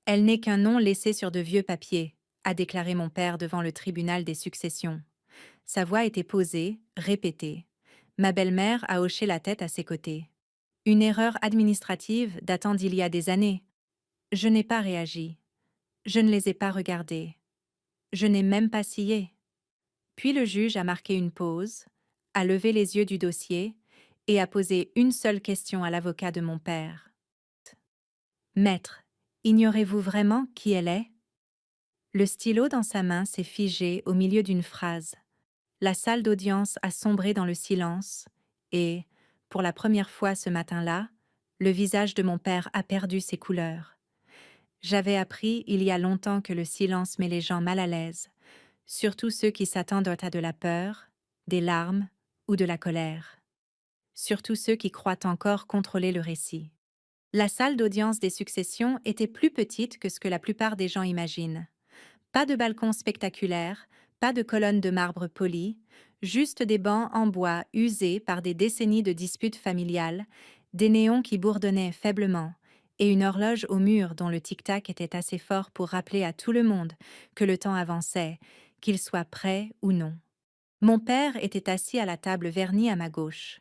Elle n'est qu'un nom laissé sur de vieux papiers, a déclaré mon père devant le tribunal des successions. Sa voix était posée, répétée. Ma belle-mère a hoché la tête à ses côtés. Une erreur administrative datant d'il y a des années. Je n'ai pas réagi. Je ne les ai pas regardés. Je n'ai même pas scié. Puis le juge a marqué une pause, a levé les yeux du dossier et a posé une seule question à l'avocat de mon père. Maître, ignorez-vous vraiment qui elle est? Le stylo dans sa main s'est figé au milieu d'une phrase. La salle d'audience a sombré dans le silence et, pour la première fois ce matin-là, le visage de mon père a perdu ses couleurs. J'avais appris il y a longtemps que le silence met les gens mal à l'aise, surtout ceux qui s'attendent à de la peur, des larmes ou de la colère. Surtout ceux qui croient encore contrôler le récit. La salle d'audience des successions était plus petite que ce que la plupart des gens imaginent. Pas de balcon spectaculaire, pas de colonnes de marbre polies, juste des bancs en bois usés par des décennies de disputes familiales, des néons qui bourdonnaient faiblement, et une horloge au mur dont le tic-tac était assez fort pour rappeler à tout le monde que le temps avançait, qu'il soit prêt ou non. Mon père était assis à la table vernie à ma gauche.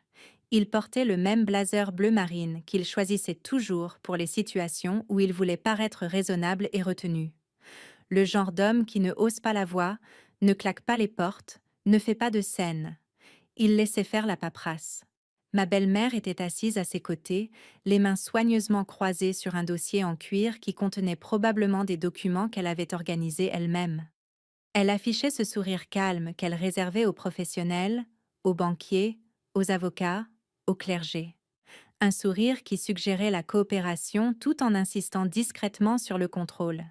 Il portait le même blazer bleu marine qu'il choisissait toujours pour les situations où il voulait paraître raisonnable et retenu. Le genre d'homme qui ne hausse pas la voix, ne claque pas les portes, ne fait pas de scène. Il laissait faire la paperasse. Ma belle-mère était assise à ses côtés, les mains soigneusement croisées sur un dossier en cuir qui contenait probablement des documents qu'elle avait organisés elle-même. Elle affichait ce sourire calme qu'elle réservait aux professionnels, aux banquiers, aux avocats, au clergé. Un sourire qui suggérait la coopération tout en insistant discrètement sur le contrôle.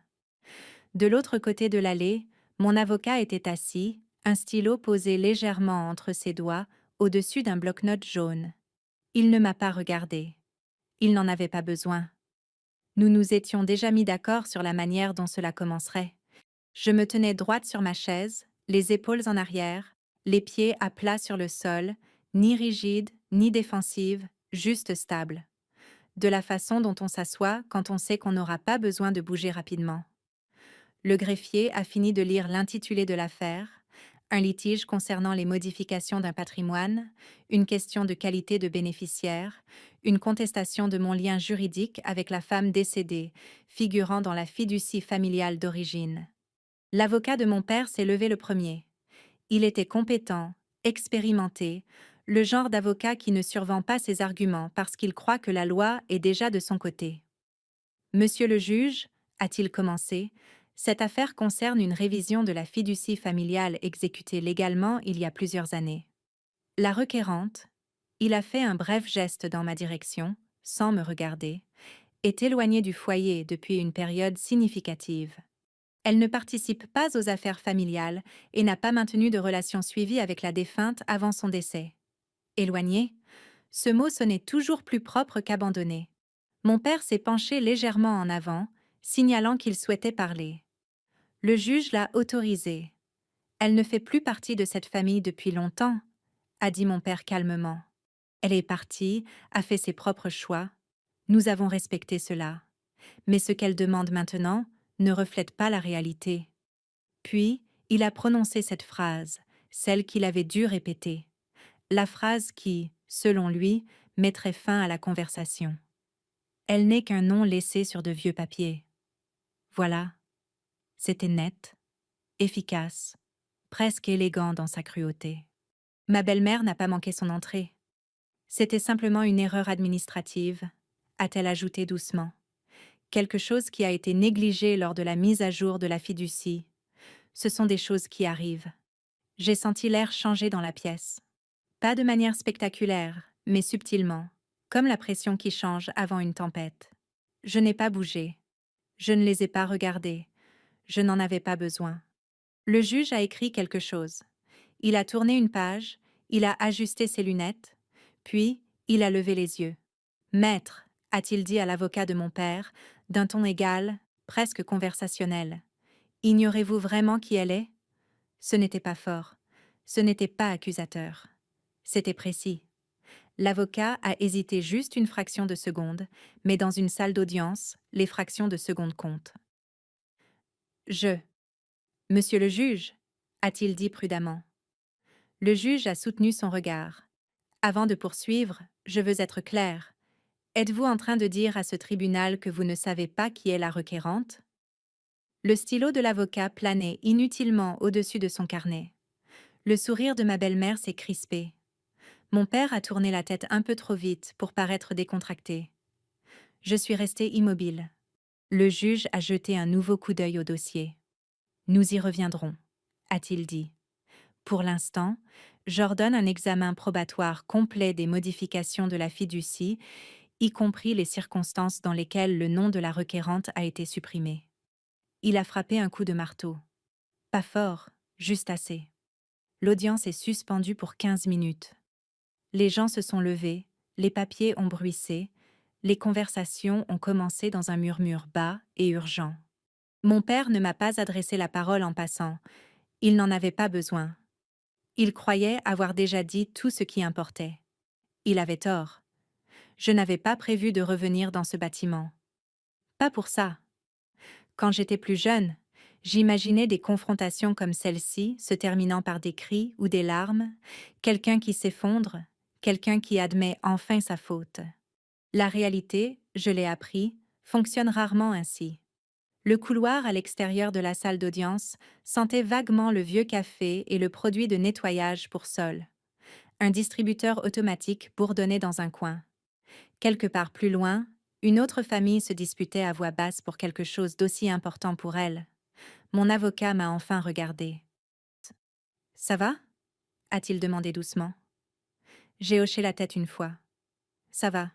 De l'autre côté de l'allée, mon avocat était assis, un stylo posé légèrement entre ses doigts, au-dessus d'un bloc-notes jaune. Il ne m'a pas regardé. Il n'en avait pas besoin. Nous nous étions déjà mis d'accord sur la manière dont cela commencerait. Je me tenais droite sur ma chaise, les épaules en arrière, les pieds à plat sur le sol, ni rigide, ni défensive, juste stable. De la façon dont on s'assoit quand on sait qu'on n'aura pas besoin de bouger rapidement. Le greffier a fini de lire l'intitulé de l'affaire, un litige concernant les modifications d'un patrimoine, une question de qualité de bénéficiaire, une contestation de mon lien juridique avec la femme décédée, figurant dans la fiducie familiale d'origine. L'avocat de mon père s'est levé le premier. Il était compétent, expérimenté, le genre d'avocat qui ne survend pas ses arguments parce qu'il croit que la loi est déjà de son côté. Monsieur le juge, a-t-il commencé, cette affaire concerne une révision de la fiducie familiale exécutée légalement il y a plusieurs années. La requérante, il a fait un bref geste dans ma direction, sans me regarder, est éloignée du foyer depuis une période significative. Elle ne participe pas aux affaires familiales et n'a pas maintenu de relations suivies avec la défunte avant son décès. Éloignée, ce mot sonnait toujours plus propre qu'abandonné. Mon père s'est penché légèrement en avant, signalant qu'il souhaitait parler. Le juge l'a autorisée. Elle ne fait plus partie de cette famille depuis longtemps, a dit mon père calmement. Elle est partie, a fait ses propres choix. Nous avons respecté cela. Mais ce qu'elle demande maintenant ne reflète pas la réalité. Puis, il a prononcé cette phrase, celle qu'il avait dû répéter. La phrase qui, selon lui, mettrait fin à la conversation. Elle n'est qu'un nom laissé sur de vieux papiers. Voilà. C'était net, efficace, presque élégant dans sa cruauté. Ma belle-mère n'a pas manqué son entrée. C'était simplement une erreur administrative, a-t-elle ajouté doucement. Quelque chose qui a été négligé lors de la mise à jour de la fiducie. Ce sont des choses qui arrivent. J'ai senti l'air changer dans la pièce. Pas de manière spectaculaire, mais subtilement, comme la pression qui change avant une tempête. Je n'ai pas bougé. Je ne les ai pas regardés. Je n'en avais pas besoin. Le juge a écrit quelque chose. Il a tourné une page, il a ajusté ses lunettes, puis il a levé les yeux. Maître, a-t-il dit à l'avocat de mon père, d'un ton égal, presque conversationnel. Ignorez-vous vraiment qui elle est? Ce n'était pas fort. Ce n'était pas accusateur. C'était précis. L'avocat a hésité juste une fraction de seconde, mais dans une salle d'audience, les fractions de seconde comptent. Je. Monsieur le juge, a-t-il dit prudemment. Le juge a soutenu son regard. Avant de poursuivre, je veux être clair. Êtes-vous en train de dire à ce tribunal que vous ne savez pas qui est la requérante? Le stylo de l'avocat planait inutilement au-dessus de son carnet. Le sourire de ma belle-mère s'est crispé. Mon père a tourné la tête un peu trop vite pour paraître décontracté. Je suis restée immobile. Le juge a jeté un nouveau coup d'œil au dossier. Nous y reviendrons, a-t-il dit. Pour l'instant, j'ordonne un examen probatoire complet des modifications de la fiducie, y compris les circonstances dans lesquelles le nom de la requérante a été supprimé. Il a frappé un coup de marteau. Pas fort, juste assez. L'audience est suspendue pour 15 minutes. Les gens se sont levés, les papiers ont bruissé, les conversations ont commencé dans un murmure bas et urgent. Mon père ne m'a pas adressé la parole en passant. Il n'en avait pas besoin. Il croyait avoir déjà dit tout ce qui importait. Il avait tort. Je n'avais pas prévu de revenir dans ce bâtiment. Pas pour ça. Quand j'étais plus jeune, j'imaginais des confrontations comme celle-ci se terminant par des cris ou des larmes, quelqu'un qui s'effondre, quelqu'un qui admet enfin sa faute. La réalité, je l'ai appris, fonctionne rarement ainsi. Le couloir à l'extérieur de la salle d'audience sentait vaguement le vieux café et le produit de nettoyage pour sol. Un distributeur automatique bourdonnait dans un coin. Quelque part plus loin, une autre famille se disputait à voix basse pour quelque chose d'aussi important pour elle. Mon avocat m'a enfin regardé. « Ça va » a-t-il demandé doucement. J'ai hoché la tête une fois. « Ça va. »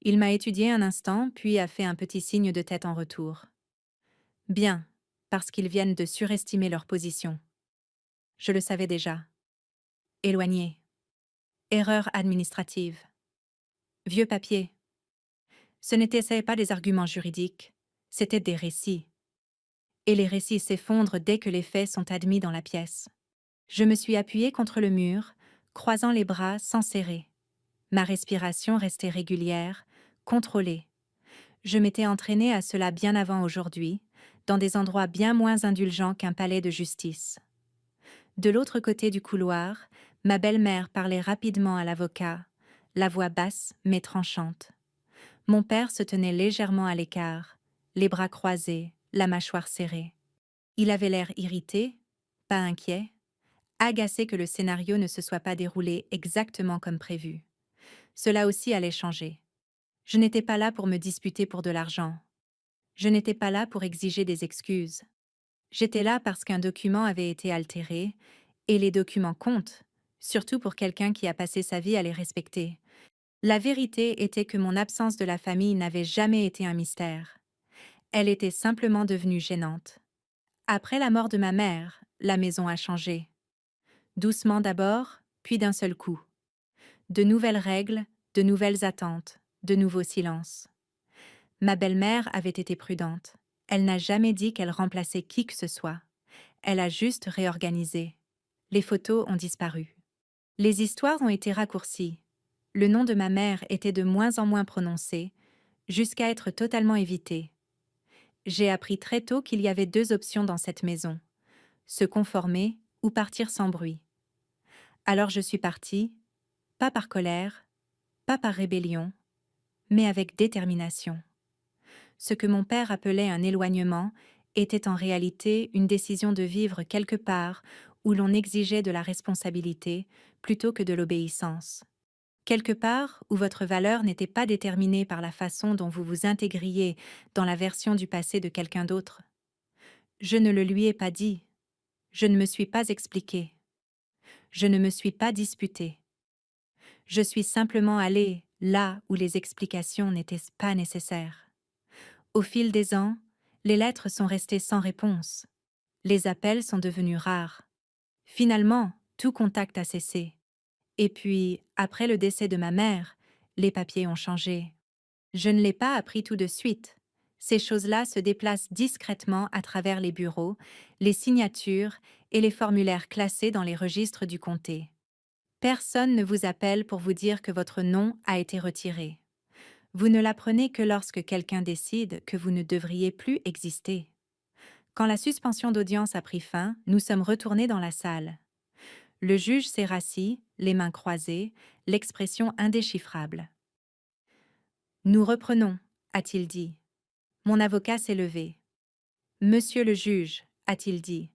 Il m'a étudié un instant, puis a fait un petit signe de tête en retour. « Bien, parce qu'ils viennent de surestimer leur position. » Je le savais déjà. Éloigné. Erreur administrative. Vieux papier. Ce n'étaient pas des arguments juridiques, c'étaient des récits. Et les récits s'effondrent dès que les faits sont admis dans la pièce. Je me suis appuyée contre le mur, croisant les bras sans serrer. Ma respiration restait régulière, contrôlée. Je m'étais entraînée à cela bien avant aujourd'hui, dans des endroits bien moins indulgents qu'un palais de justice. De l'autre côté du couloir, ma belle-mère parlait rapidement à l'avocat, la voix basse mais tranchante. Mon père se tenait légèrement à l'écart, les bras croisés, la mâchoire serrée. Il avait l'air irrité, pas inquiet, agacé que le scénario ne se soit pas déroulé exactement comme prévu. Cela aussi allait changer. Je n'étais pas là pour me disputer pour de l'argent. Je n'étais pas là pour exiger des excuses. J'étais là parce qu'un document avait été altéré, et les documents comptent, surtout pour quelqu'un qui a passé sa vie à les respecter. La vérité était que mon absence de la famille n'avait jamais été un mystère. Elle était simplement devenue gênante. Après la mort de ma mère, la maison a changé. Doucement d'abord, puis d'un seul coup. De nouvelles règles, de nouvelles attentes, de nouveaux silences. Ma belle-mère avait été prudente. Elle n'a jamais dit qu'elle remplaçait qui que ce soit. Elle a juste réorganisé. Les photos ont disparu. Les histoires ont été raccourcies. Le nom de ma mère était de moins en moins prononcé, jusqu'à être totalement évité. J'ai appris très tôt qu'il y avait deux options dans cette maison: se conformer ou partir sans bruit. Alors je suis partie, pas par colère, pas par rébellion, mais avec détermination. Ce que mon père appelait un éloignement était en réalité une décision de vivre quelque part où l'on exigeait de la responsabilité plutôt que de l'obéissance. Quelque part où votre valeur n'était pas déterminée par la façon dont vous vous intégriez dans la version du passé de quelqu'un d'autre. Je ne le lui ai pas dit. Je ne me suis pas expliquée. Je ne me suis pas disputée. Je suis simplement allée là où les explications n'étaient pas nécessaires. Au fil des ans, les lettres sont restées sans réponse. Les appels sont devenus rares. Finalement, tout contact a cessé. Et puis, après le décès de ma mère, les papiers ont changé. Je ne l'ai pas appris tout de suite. Ces choses-là se déplacent discrètement à travers les bureaux, les signatures et les formulaires classés dans les registres du comté. Personne ne vous appelle pour vous dire que votre nom a été retiré. Vous ne l'apprenez que lorsque quelqu'un décide que vous ne devriez plus exister. Quand la suspension d'audience a pris fin, nous sommes retournés dans la salle. Le juge s'est rassis, les mains croisées, l'expression indéchiffrable. Nous reprenons, a-t-il dit. Mon avocat s'est levé. Monsieur le juge, a-t-il dit.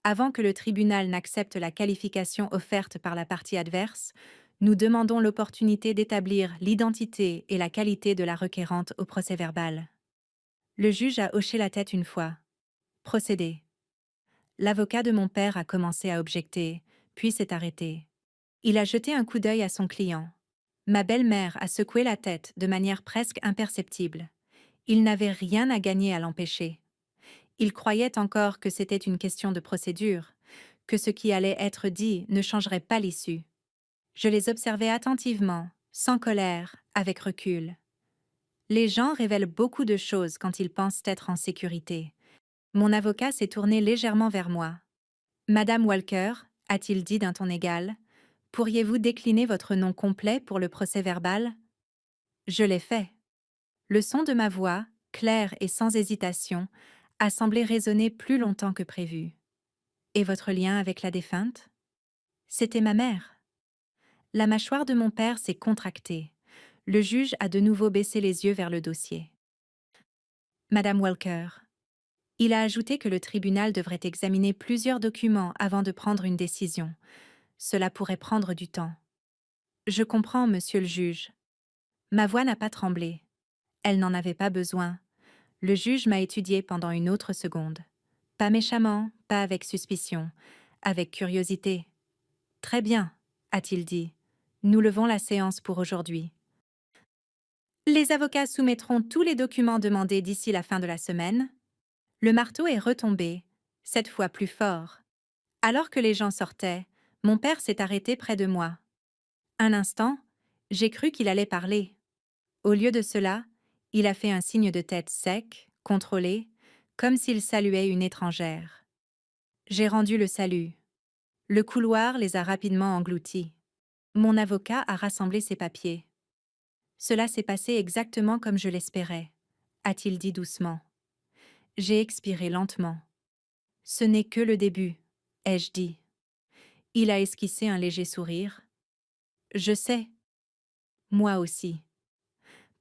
Avant que le tribunal n'accepte la qualification offerte par la partie adverse, nous demandons l'opportunité d'établir l'identité et la qualité de la requérante au procès-verbal. Le juge a hoché la tête une fois. Procédez. L'avocat de mon père a commencé à objecter, puis s'est arrêté. Il a jeté un coup d'œil à son client. Ma belle-mère a secoué la tête de manière presque imperceptible. Il n'avait rien à gagner à l'empêcher. Il croyait encore que c'était une question de procédure, que ce qui allait être dit ne changerait pas l'issue. Je les observais attentivement, sans colère, avec recul. Les gens révèlent beaucoup de choses quand ils pensent être en sécurité. Mon avocat s'est tourné légèrement vers moi. Madame Walker, a-t-il dit d'un ton égal, pourriez-vous décliner votre nom complet pour le procès-verbal? Je l'ai fait. Le son de ma voix, clair et sans hésitation, a semblé résonner plus longtemps que prévu. Et votre lien avec la défunte? C'était ma mère. La mâchoire de mon père s'est contractée. Le juge a de nouveau baissé les yeux vers le dossier. Madame Walker. Il a ajouté que le tribunal devrait examiner plusieurs documents avant de prendre une décision. Cela pourrait prendre du temps. Je comprends, monsieur le juge. Ma voix n'a pas tremblé. Elle n'en avait pas besoin. Le juge m'a étudié pendant une autre seconde. Pas méchamment, pas avec suspicion, avec curiosité. Très bien, a-t-il dit. Nous levons la séance pour aujourd'hui. Les avocats soumettront tous les documents demandés d'ici la fin de la semaine. Le marteau est retombé, cette fois plus fort. Alors que les gens sortaient, mon père s'est arrêté près de moi. Un instant, j'ai cru qu'il allait parler. Au lieu de cela, il a fait un signe de tête sec, contrôlé, comme s'il saluait une étrangère. J'ai rendu le salut. Le couloir les a rapidement engloutis. Mon avocat a rassemblé ses papiers. Cela s'est passé exactement comme je l'espérais, a-t-il dit doucement. J'ai expiré lentement. Ce n'est que le début, ai-je dit. Il a esquissé un léger sourire. Je sais. Moi aussi.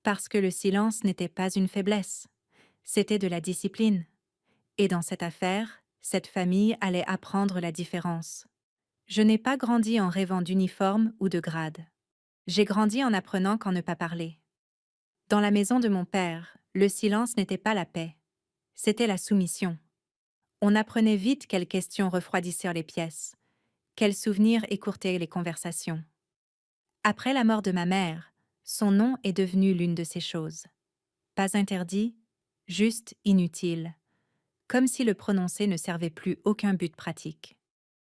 Parce que le silence n'était pas une faiblesse. C'était de la discipline. Et dans cette affaire, cette famille allait apprendre la différence. Je n'ai pas grandi en rêvant d'uniforme ou de grade. J'ai grandi en apprenant qu'en ne pas parler. Dans la maison de mon père, le silence n'était pas la paix. C'était la soumission. On apprenait vite quelles questions refroidissèrent les pièces, quels souvenirs écourtaient les conversations. Après la mort de ma mère, son nom est devenu l'une de ces choses. Pas interdit, juste inutile, comme si le prononcer ne servait plus aucun but pratique.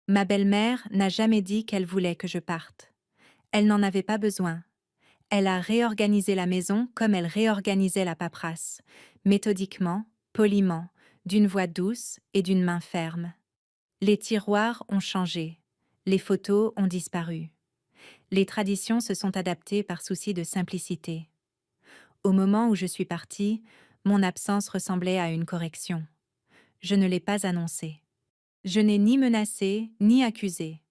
Ma belle-mère n'a jamais dit qu'elle voulait que je parte. Elle n'en avait pas besoin. Elle a réorganisé la maison comme elle réorganisait la paperasse, méthodiquement, poliment, d'une voix douce et d'une main ferme. Les tiroirs ont changé, les photos ont disparu. Les traditions se sont adaptées par souci de simplicité. Au moment où je suis partie, mon absence ressemblait à une correction. Je ne l'ai pas annoncée. Je n'ai ni menacé, ni accusé.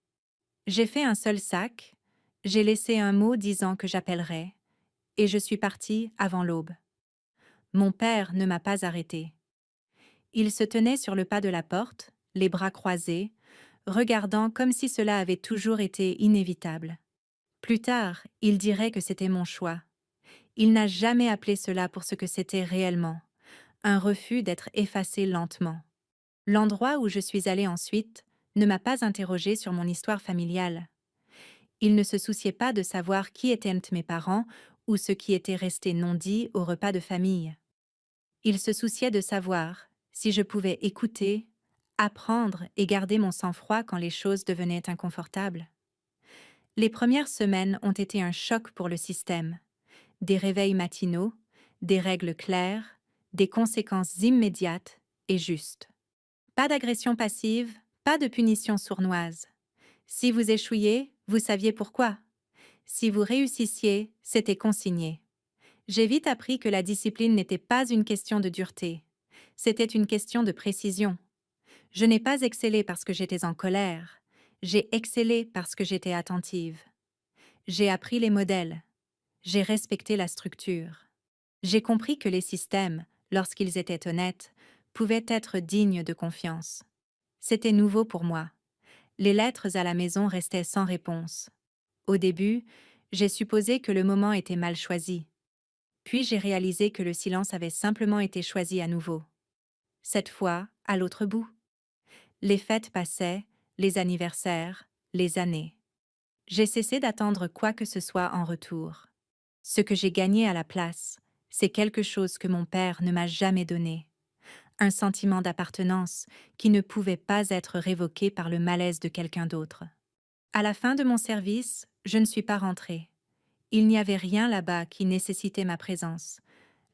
J'ai fait un seul sac, j'ai laissé un mot disant que j'appellerais, et je suis partie avant l'aube. Mon père ne m'a pas arrêtée. Il se tenait sur le pas de la porte, les bras croisés, regardant comme si cela avait toujours été inévitable. Plus tard, il dirait que c'était mon choix. Il n'a jamais appelé cela pour ce que c'était réellement, un refus d'être effacé lentement. L'endroit où je suis allée ensuite ne m'a pas interrogée sur mon histoire familiale. Il ne se souciait pas de savoir qui étaient mes parents ou ce qui était resté non dit au repas de famille. Il se souciait de savoir si je pouvais écouter, apprendre et garder mon sang-froid quand les choses devenaient inconfortables. Les premières semaines ont été un choc pour le système. Des réveils matinaux, des règles claires, des conséquences immédiates et justes. Pas d'agression passive, pas de punition sournoise. Si vous échouiez, vous saviez pourquoi. Si vous réussissiez, c'était consigné. J'ai vite appris que la discipline n'était pas une question de dureté. C'était une question de précision. Je n'ai pas excellé parce que j'étais en colère. J'ai excellé parce que j'étais attentive. J'ai appris les modèles. J'ai respecté la structure. J'ai compris que les systèmes, lorsqu'ils étaient honnêtes, pouvaient être dignes de confiance. C'était nouveau pour moi. Les lettres à la maison restaient sans réponse. Au début, j'ai supposé que le moment était mal choisi. Puis j'ai réalisé que le silence avait simplement été choisi à nouveau. Cette fois, à l'autre bout. Les fêtes passaient, les anniversaires, les années. J'ai cessé d'attendre quoi que ce soit en retour. Ce que j'ai gagné à la place, c'est quelque chose que mon père ne m'a jamais donné. Un sentiment d'appartenance qui ne pouvait pas être révoqué par le malaise de quelqu'un d'autre. À la fin de mon service, je ne suis pas rentrée. Il n'y avait rien là-bas qui nécessitait ma présence.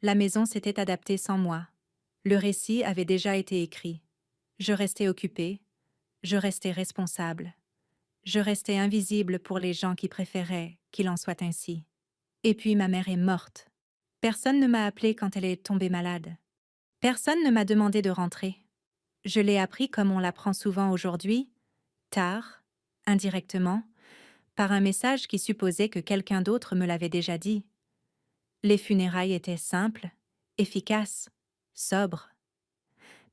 La maison s'était adaptée sans moi. Le récit avait déjà été écrit. Je restais occupée. Je restais responsable. Je restais invisible pour les gens qui préféraient qu'il en soit ainsi. Et puis ma mère est morte. Personne ne m'a appelée quand elle est tombée malade. Personne ne m'a demandé de rentrer. Je l'ai appris comme on l'apprend souvent aujourd'hui, tard, indirectement, par un message qui supposait que quelqu'un d'autre me l'avait déjà dit. Les funérailles étaient simples, efficaces, sobres.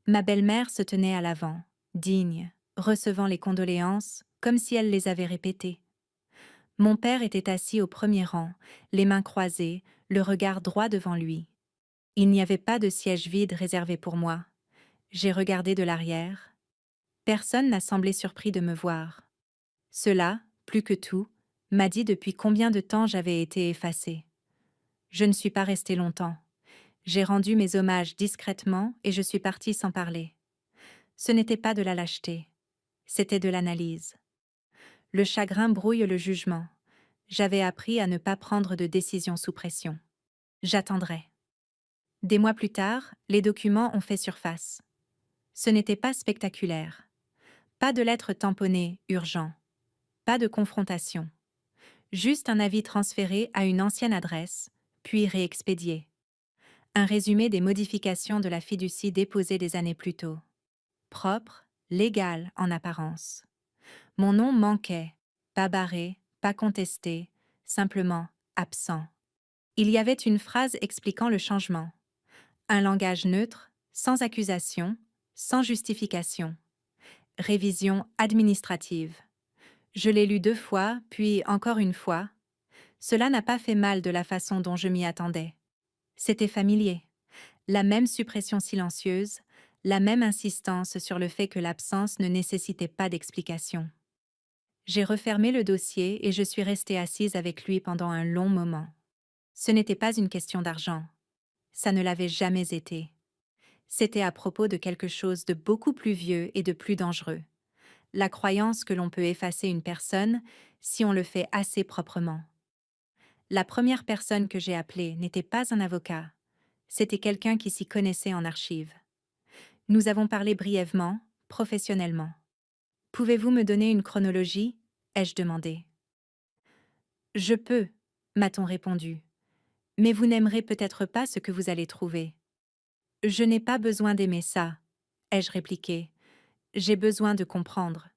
Ma belle-mère se tenait à l'avant, digne, recevant les condoléances comme si elle les avait répétées. Mon père était assis au premier rang, les mains croisées, le regard droit devant lui. Il n'y avait pas de siège vide réservé pour moi. J'ai regardé de l'arrière. Personne n'a semblé surpris de me voir. Cela, plus que tout, m'a dit depuis combien de temps j'avais été effacée. Je ne suis pas restée longtemps. J'ai rendu mes hommages discrètement et je suis partie sans parler. Ce n'était pas de la lâcheté, c'était de l'analyse. Le chagrin brouille le jugement. J'avais appris à ne pas prendre de décision sous pression. J'attendrai. Des mois plus tard, les documents ont fait surface. Ce n'était pas spectaculaire. Pas de lettres tamponnées, urgent. Pas de confrontation. Juste un avis transféré à une ancienne adresse, puis réexpédié. Un résumé des modifications de la fiducie déposée des années plus tôt. Propre, légal en apparence. Mon nom manquait, pas barré, pas contesté, simplement absent. Il y avait une phrase expliquant le changement. Un langage neutre, sans accusation, sans justification. Révision administrative. Je l'ai lu 2 fois, puis encore une fois. Cela n'a pas fait mal de la façon dont je m'y attendais. C'était familier. La même suppression silencieuse, la même insistance sur le fait que l'absence ne nécessitait pas d'explication. J'ai refermé le dossier et je suis restée assise avec lui pendant un long moment. Ce n'était pas une question d'argent. Ça ne l'avait jamais été. C'était à propos de quelque chose de beaucoup plus vieux et de plus dangereux. La croyance que l'on peut effacer une personne si on le fait assez proprement. La première personne que j'ai appelée n'était pas un avocat. C'était quelqu'un qui s'y connaissait en archives. Nous avons parlé brièvement, professionnellement. Pouvez-vous me donner une chronologie ? Ai-je demandé. Je peux, m'a-t-on répondu. Mais vous n'aimerez peut-être pas ce que vous allez trouver. Je n'ai pas besoin d'aimer ça, ai-je répliqué. J'ai besoin de comprendre.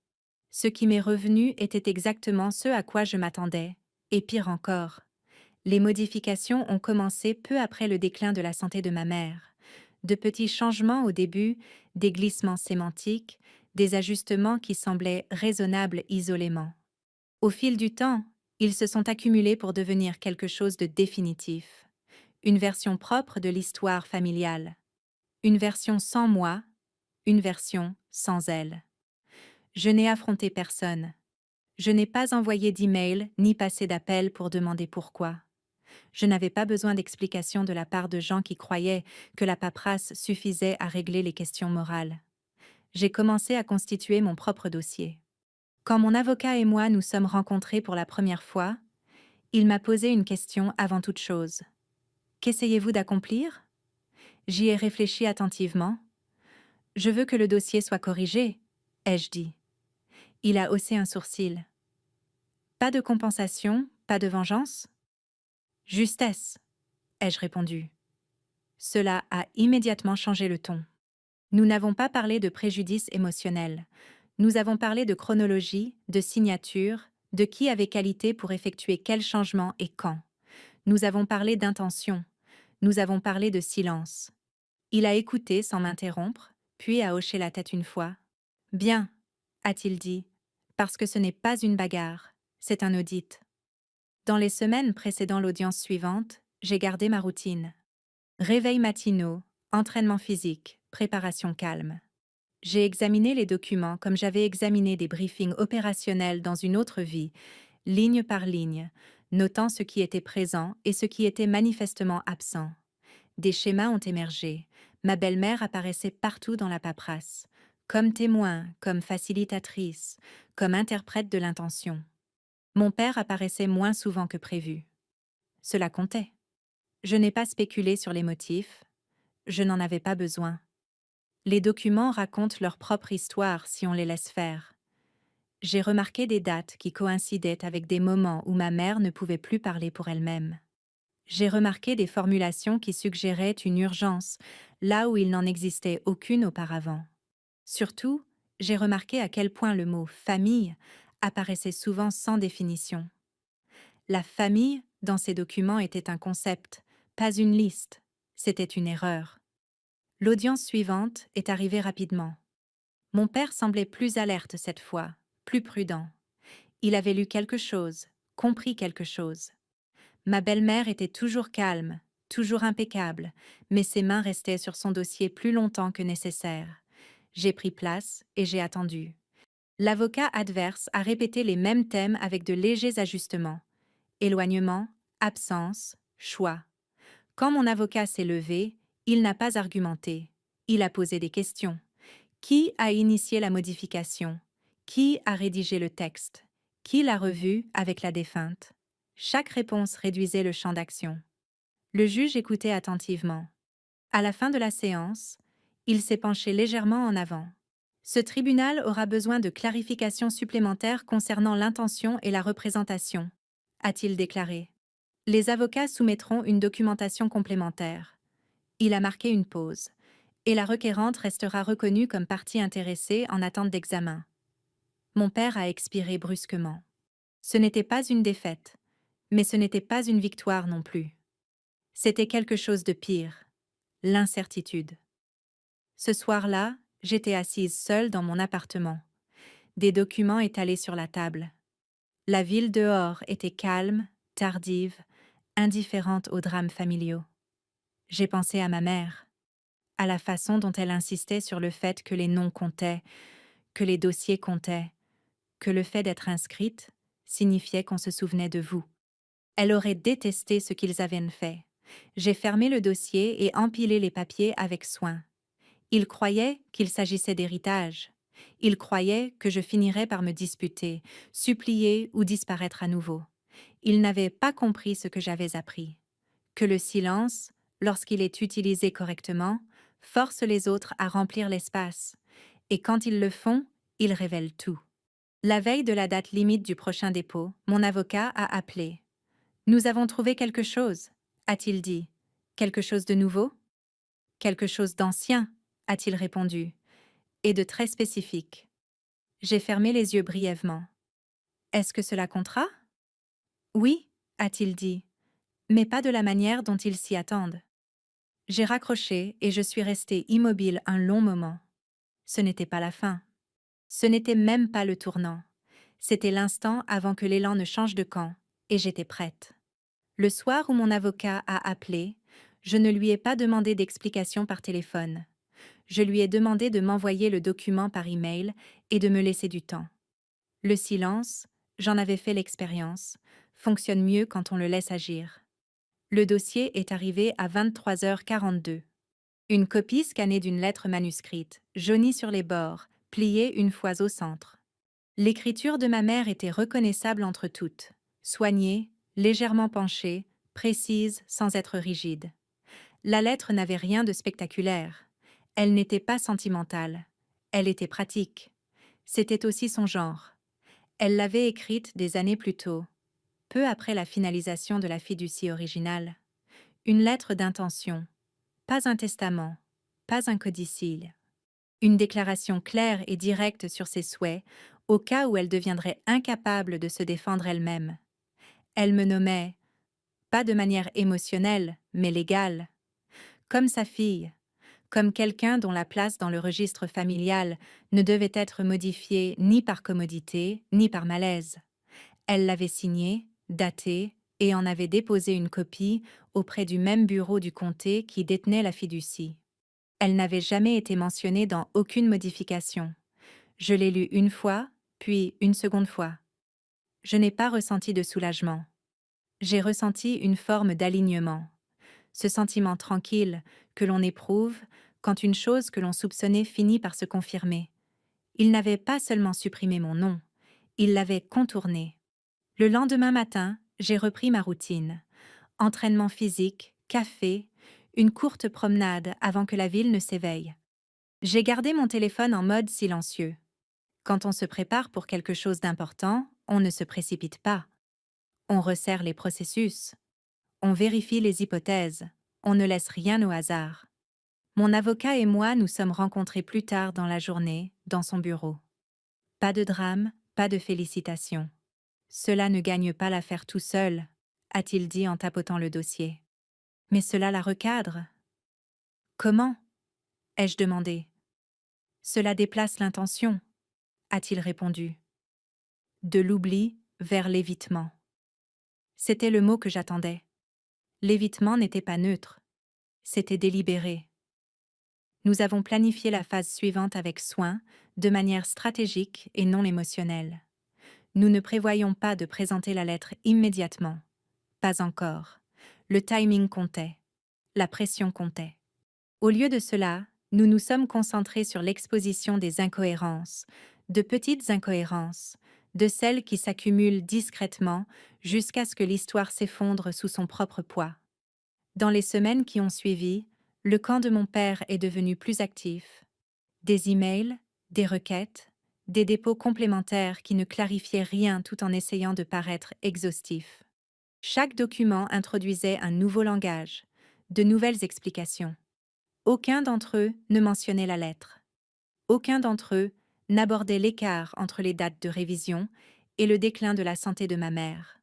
Ce qui m'est revenu était exactement ce à quoi je m'attendais, et pire encore. Les modifications ont commencé peu après le déclin de la santé de ma mère. De petits changements au début, des glissements sémantiques, des ajustements qui semblaient raisonnables isolément. Au fil du temps, ils se sont accumulés pour devenir quelque chose de définitif. Une version propre de l'histoire familiale. Une version sans moi, une version sans elle. Je n'ai affronté personne. Je n'ai pas envoyé d'email ni passé d'appel pour demander pourquoi. Je n'avais pas besoin d'explications de la part de gens qui croyaient que la paperasse suffisait à régler les questions morales. J'ai commencé à constituer mon propre dossier. Quand mon avocat et moi nous sommes rencontrés pour la première fois, il m'a posé une question avant toute chose. Qu'essayez-vous d'accomplir ? J'y ai réfléchi attentivement. Je veux que le dossier soit corrigé, ai-je dit. Il a haussé un sourcil. Pas de compensation, pas de vengeance ? Justesse, ai-je répondu. Cela a immédiatement changé le ton. Nous n'avons pas parlé de préjudice émotionnel. Nous avons parlé de chronologie, de signature, de qui avait qualité pour effectuer quel changement et quand. Nous avons parlé d'intention. Nous avons parlé de silence. Il a écouté sans m'interrompre, puis a hoché la tête une fois. Bien, a-t-il dit, parce que ce n'est pas une bagarre, c'est un audit. Dans les semaines précédant l'audience suivante, j'ai gardé ma routine. Réveils matinaux, entraînement physique, préparation calme. J'ai examiné les documents comme j'avais examiné des briefings opérationnels dans une autre vie, ligne par ligne, notant ce qui était présent et ce qui était manifestement absent. Des schémas ont émergé. Ma belle-mère apparaissait partout dans la paperasse, comme témoin, comme facilitatrice, comme interprète de l'intention. Mon père apparaissait moins souvent que prévu. Cela comptait. Je n'ai pas spéculé sur les motifs. Je n'en avais pas besoin. Les documents racontent leur propre histoire si on les laisse faire. J'ai remarqué des dates qui coïncidaient avec des moments où ma mère ne pouvait plus parler pour elle-même. J'ai remarqué des formulations qui suggéraient une urgence, là où il n'en existait aucune auparavant. Surtout, j'ai remarqué à quel point le mot famille apparaissait souvent sans définition. La famille, dans ces documents, était un concept, pas une liste. C'était une erreur. L'audience suivante est arrivée rapidement. Mon père semblait plus alerte cette fois, plus prudent. Il avait lu quelque chose, compris quelque chose. Ma belle-mère était toujours calme, toujours impeccable, mais ses mains restaient sur son dossier plus longtemps que nécessaire. J'ai pris place et j'ai attendu. L'avocat adverse a répété les mêmes thèmes avec de légers ajustements. Éloignement, absence, choix. Quand mon avocat s'est levé, il n'a pas argumenté. Il a posé des questions. Qui a initié la modification? Qui a rédigé le texte? Qui l'a revu avec la défunte? Chaque réponse réduisait le champ d'action. Le juge écoutait attentivement. À la fin de la séance, il s'est penché légèrement en avant. Ce tribunal aura besoin de clarifications supplémentaires concernant l'intention et la représentation, a-t-il déclaré. Les avocats soumettront une documentation complémentaire. Il a marqué une pause, et la requérante restera reconnue comme partie intéressée en attente d'examen. Mon père a expiré brusquement. Ce n'était pas une défaite, mais ce n'était pas une victoire non plus. C'était quelque chose de pire, l'incertitude. Ce soir-là, j'étais assise seule dans mon appartement, des documents étalés sur la table. La ville dehors était calme, tardive, indifférente aux drames familiaux. J'ai pensé à ma mère, à la façon dont elle insistait sur le fait que les noms comptaient, que les dossiers comptaient, que le fait d'être inscrite signifiait qu'on se souvenait de vous. Elle aurait détesté ce qu'ils avaient fait. J'ai fermé le dossier et empilé les papiers avec soin. Ils croyaient qu'il s'agissait d'héritage. Ils croyaient que je finirais par me disputer, supplier ou disparaître à nouveau. Ils n'avaient pas compris ce que j'avais appris. Que le silence, lorsqu'il est utilisé correctement, force les autres à remplir l'espace. Et quand ils le font, ils révèlent tout. La veille de la date limite du prochain dépôt, mon avocat a appelé. Nous avons trouvé quelque chose, a-t-il dit. Quelque chose de nouveau? Quelque chose d'ancien, a-t-il répondu, et de très spécifique. J'ai fermé les yeux brièvement. Est-ce que cela comptera? Oui, a-t-il dit, mais pas de la manière dont ils s'y attendent. J'ai raccroché et je suis restée immobile un long moment. Ce n'était pas la fin. Ce n'était même pas le tournant. C'était l'instant avant que l'élan ne change de camp, et j'étais prête. Le soir où mon avocat a appelé, je ne lui ai pas demandé d'explication par téléphone. Je lui ai demandé de m'envoyer le document par email et de me laisser du temps. Le silence, j'en avais fait l'expérience, fonctionne mieux quand on le laisse agir. Le dossier est arrivé à 23h42. Une copie scannée d'une lettre manuscrite, jaunie sur les bords, pliée une fois au centre. L'écriture de ma mère était reconnaissable entre toutes, soignée, légèrement penchée, précise sans être rigide. La lettre n'avait rien de spectaculaire. Elle n'était pas sentimentale. Elle était pratique. C'était aussi son genre. Elle l'avait écrite des années plus tôt, peu après la finalisation de la fiducie originale. Une lettre d'intention, pas un testament, pas un codicille. Une déclaration claire et directe sur ses souhaits, au cas où elle deviendrait incapable de se défendre elle-même. Elle me nommait, pas de manière émotionnelle, mais légale, comme sa fille, comme quelqu'un dont la place dans le registre familial ne devait être modifiée ni par commodité, ni par malaise. Elle l'avait signé, daté, et en avait déposé une copie auprès du même bureau du comté qui détenait la fiducie. Elle n'avait jamais été mentionnée dans aucune modification. Je l'ai lue une fois, puis une seconde fois. Je n'ai pas ressenti de soulagement. J'ai ressenti une forme d'alignement. Ce sentiment tranquille que l'on éprouve quand une chose que l'on soupçonnait finit par se confirmer. Il n'avait pas seulement supprimé mon nom, il l'avait contourné. Le lendemain matin, j'ai repris ma routine. Entraînement physique, café, une courte promenade avant que la ville ne s'éveille. J'ai gardé mon téléphone en mode silencieux. Quand on se prépare pour quelque chose d'important, on ne se précipite pas. On resserre les processus. On vérifie les hypothèses. On ne laisse rien au hasard. Mon avocat et moi nous sommes rencontrés plus tard dans la journée, dans son bureau. Pas de drame, pas de félicitations. Cela ne gagne pas l'affaire tout seul, a-t-il dit en tapotant le dossier. Mais cela la recadre. Comment? Ai-je demandé. Cela déplace l'intention, a-t-il répondu. De l'oubli vers l'évitement. C'était le mot que j'attendais. L'évitement n'était pas neutre. C'était délibéré. Nous avons planifié la phase suivante avec soin, de manière stratégique et non émotionnelle. Nous ne prévoyons pas de présenter la lettre immédiatement. Pas encore. Le timing comptait. La pression comptait. Au lieu de cela, nous nous sommes concentrés sur l'exposition des incohérences, de petites incohérences, de celles qui s'accumulent discrètement jusqu'à ce que l'histoire s'effondre sous son propre poids. Dans les semaines qui ont suivi, le camp de mon père est devenu plus actif. Des emails, des requêtes, des dépôts complémentaires qui ne clarifiaient rien tout en essayant de paraître exhaustifs. Chaque document introduisait un nouveau langage, de nouvelles explications. Aucun d'entre eux ne mentionnait la lettre. Aucun d'entre eux n'abordait l'écart entre les dates de révision et le déclin de la santé de ma mère.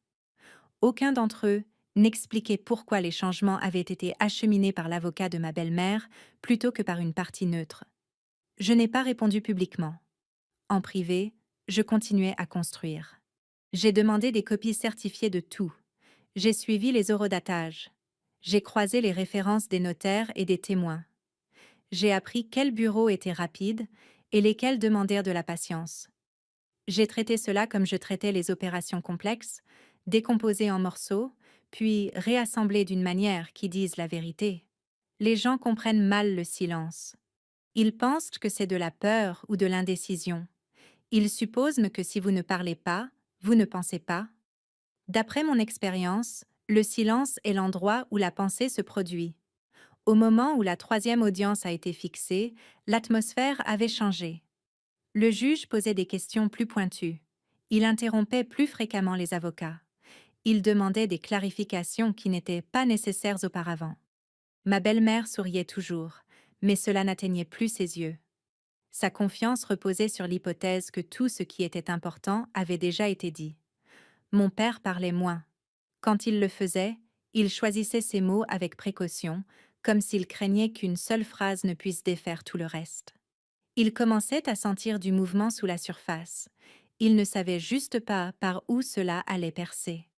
Aucun d'entre eux n'expliquait pourquoi les changements avaient été acheminés par l'avocat de ma belle-mère plutôt que par une partie neutre. Je n'ai pas répondu publiquement. En privé, je continuais à construire. J'ai demandé des copies certifiées de tout. J'ai suivi les horodatages. J'ai croisé les références des notaires et des témoins. J'ai appris quels bureaux étaient rapides et lesquels demandèrent de la patience. J'ai traité cela comme je traitais les opérations complexes, décomposées en morceaux, puis réassemblées d'une manière qui dise la vérité. Les gens comprennent mal le silence. Ils pensent que c'est de la peur ou de l'indécision. Ils supposent que si vous ne parlez pas, vous ne pensez pas. D'après mon expérience, le silence est l'endroit où la pensée se produit. Au moment où la troisième audience a été fixée, l'atmosphère avait changé. Le juge posait des questions plus pointues. Il interrompait plus fréquemment les avocats. Il demandait des clarifications qui n'étaient pas nécessaires auparavant. Ma belle-mère souriait toujours, mais cela n'atteignait plus ses yeux. Sa confiance reposait sur l'hypothèse que tout ce qui était important avait déjà été dit. Mon père parlait moins. Quand il le faisait, il choisissait ses mots avec précaution, comme s'il craignait qu'une seule phrase ne puisse défaire tout le reste. Il commençait à sentir du mouvement sous la surface. Il ne savait juste pas par où cela allait percer.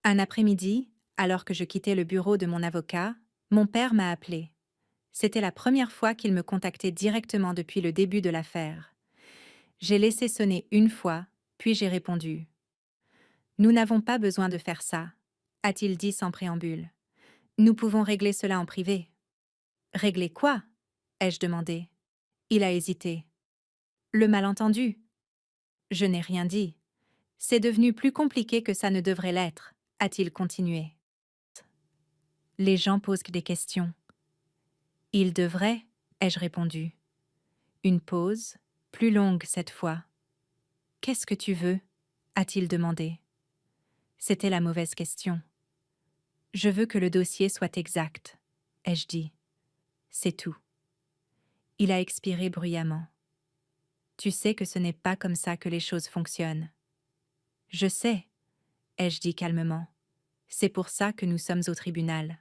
Un après-midi, alors que je quittais le bureau de mon avocat, mon père m'a appelé. C'était la première fois qu'il me contactait directement depuis le début de l'affaire. J'ai laissé sonner une fois, puis j'ai répondu. « Nous n'avons pas besoin de faire ça », a-t-il dit sans préambule. « Nous pouvons régler cela en privé. » « Régler quoi ?» ai-je demandé. Il a hésité. « Le malentendu. » Je n'ai rien dit. « C'est devenu plus compliqué que ça ne devrait l'être », a-t-il continué. Les gens posent des questions. « Ils devraient », ai-je répondu. Une pause, plus longue cette fois. « Qu'est-ce que tu veux ?» a-t-il demandé. C'était la mauvaise question. « Je veux que le dossier soit exact », ai-je dit. C'est tout. Il a expiré bruyamment. Tu sais que ce n'est pas comme ça que les choses fonctionnent. Je sais, ai-je dit calmement. C'est pour ça que nous sommes au tribunal.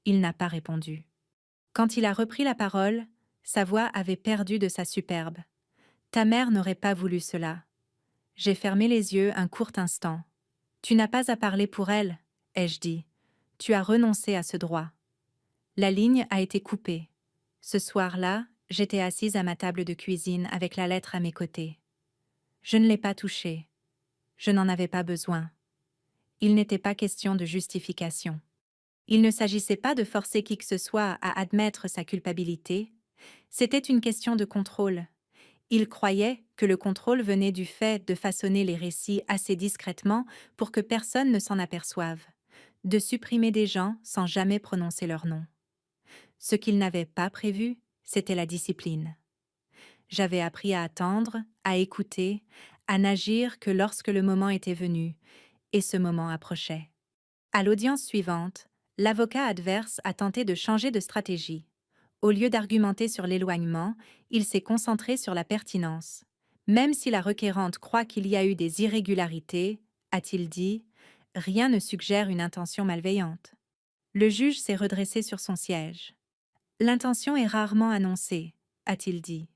Il n'a pas répondu. Quand il a repris la parole, sa voix avait perdu de sa superbe. Ta mère n'aurait pas voulu cela. J'ai fermé les yeux un court instant. Tu n'as pas à parler pour elle, ai-je dit. Tu as renoncé à ce droit. La ligne a été coupée. Ce soir-là, j'étais assise à ma table de cuisine avec la lettre à mes côtés. Je ne l'ai pas touchée. Je n'en avais pas besoin. Il n'était pas question de justification. Il ne s'agissait pas de forcer qui que ce soit à admettre sa culpabilité. C'était une question de contrôle. Il croyait que le contrôle venait du fait de façonner les récits assez discrètement pour que personne ne s'en aperçoive, de supprimer des gens sans jamais prononcer leur nom. Ce qu'il n'avait pas prévu, c'était la discipline. J'avais appris à attendre, à écouter, à n'agir que lorsque le moment était venu, et ce moment approchait. À l'audience suivante, l'avocat adverse a tenté de changer de stratégie. Au lieu d'argumenter sur l'éloignement, il s'est concentré sur la pertinence. Même si la requérante croit qu'il y a eu des irrégularités, a-t-il dit, rien ne suggère une intention malveillante. Le juge s'est redressé sur son siège. L'intention est rarement annoncée, a-t-il dit.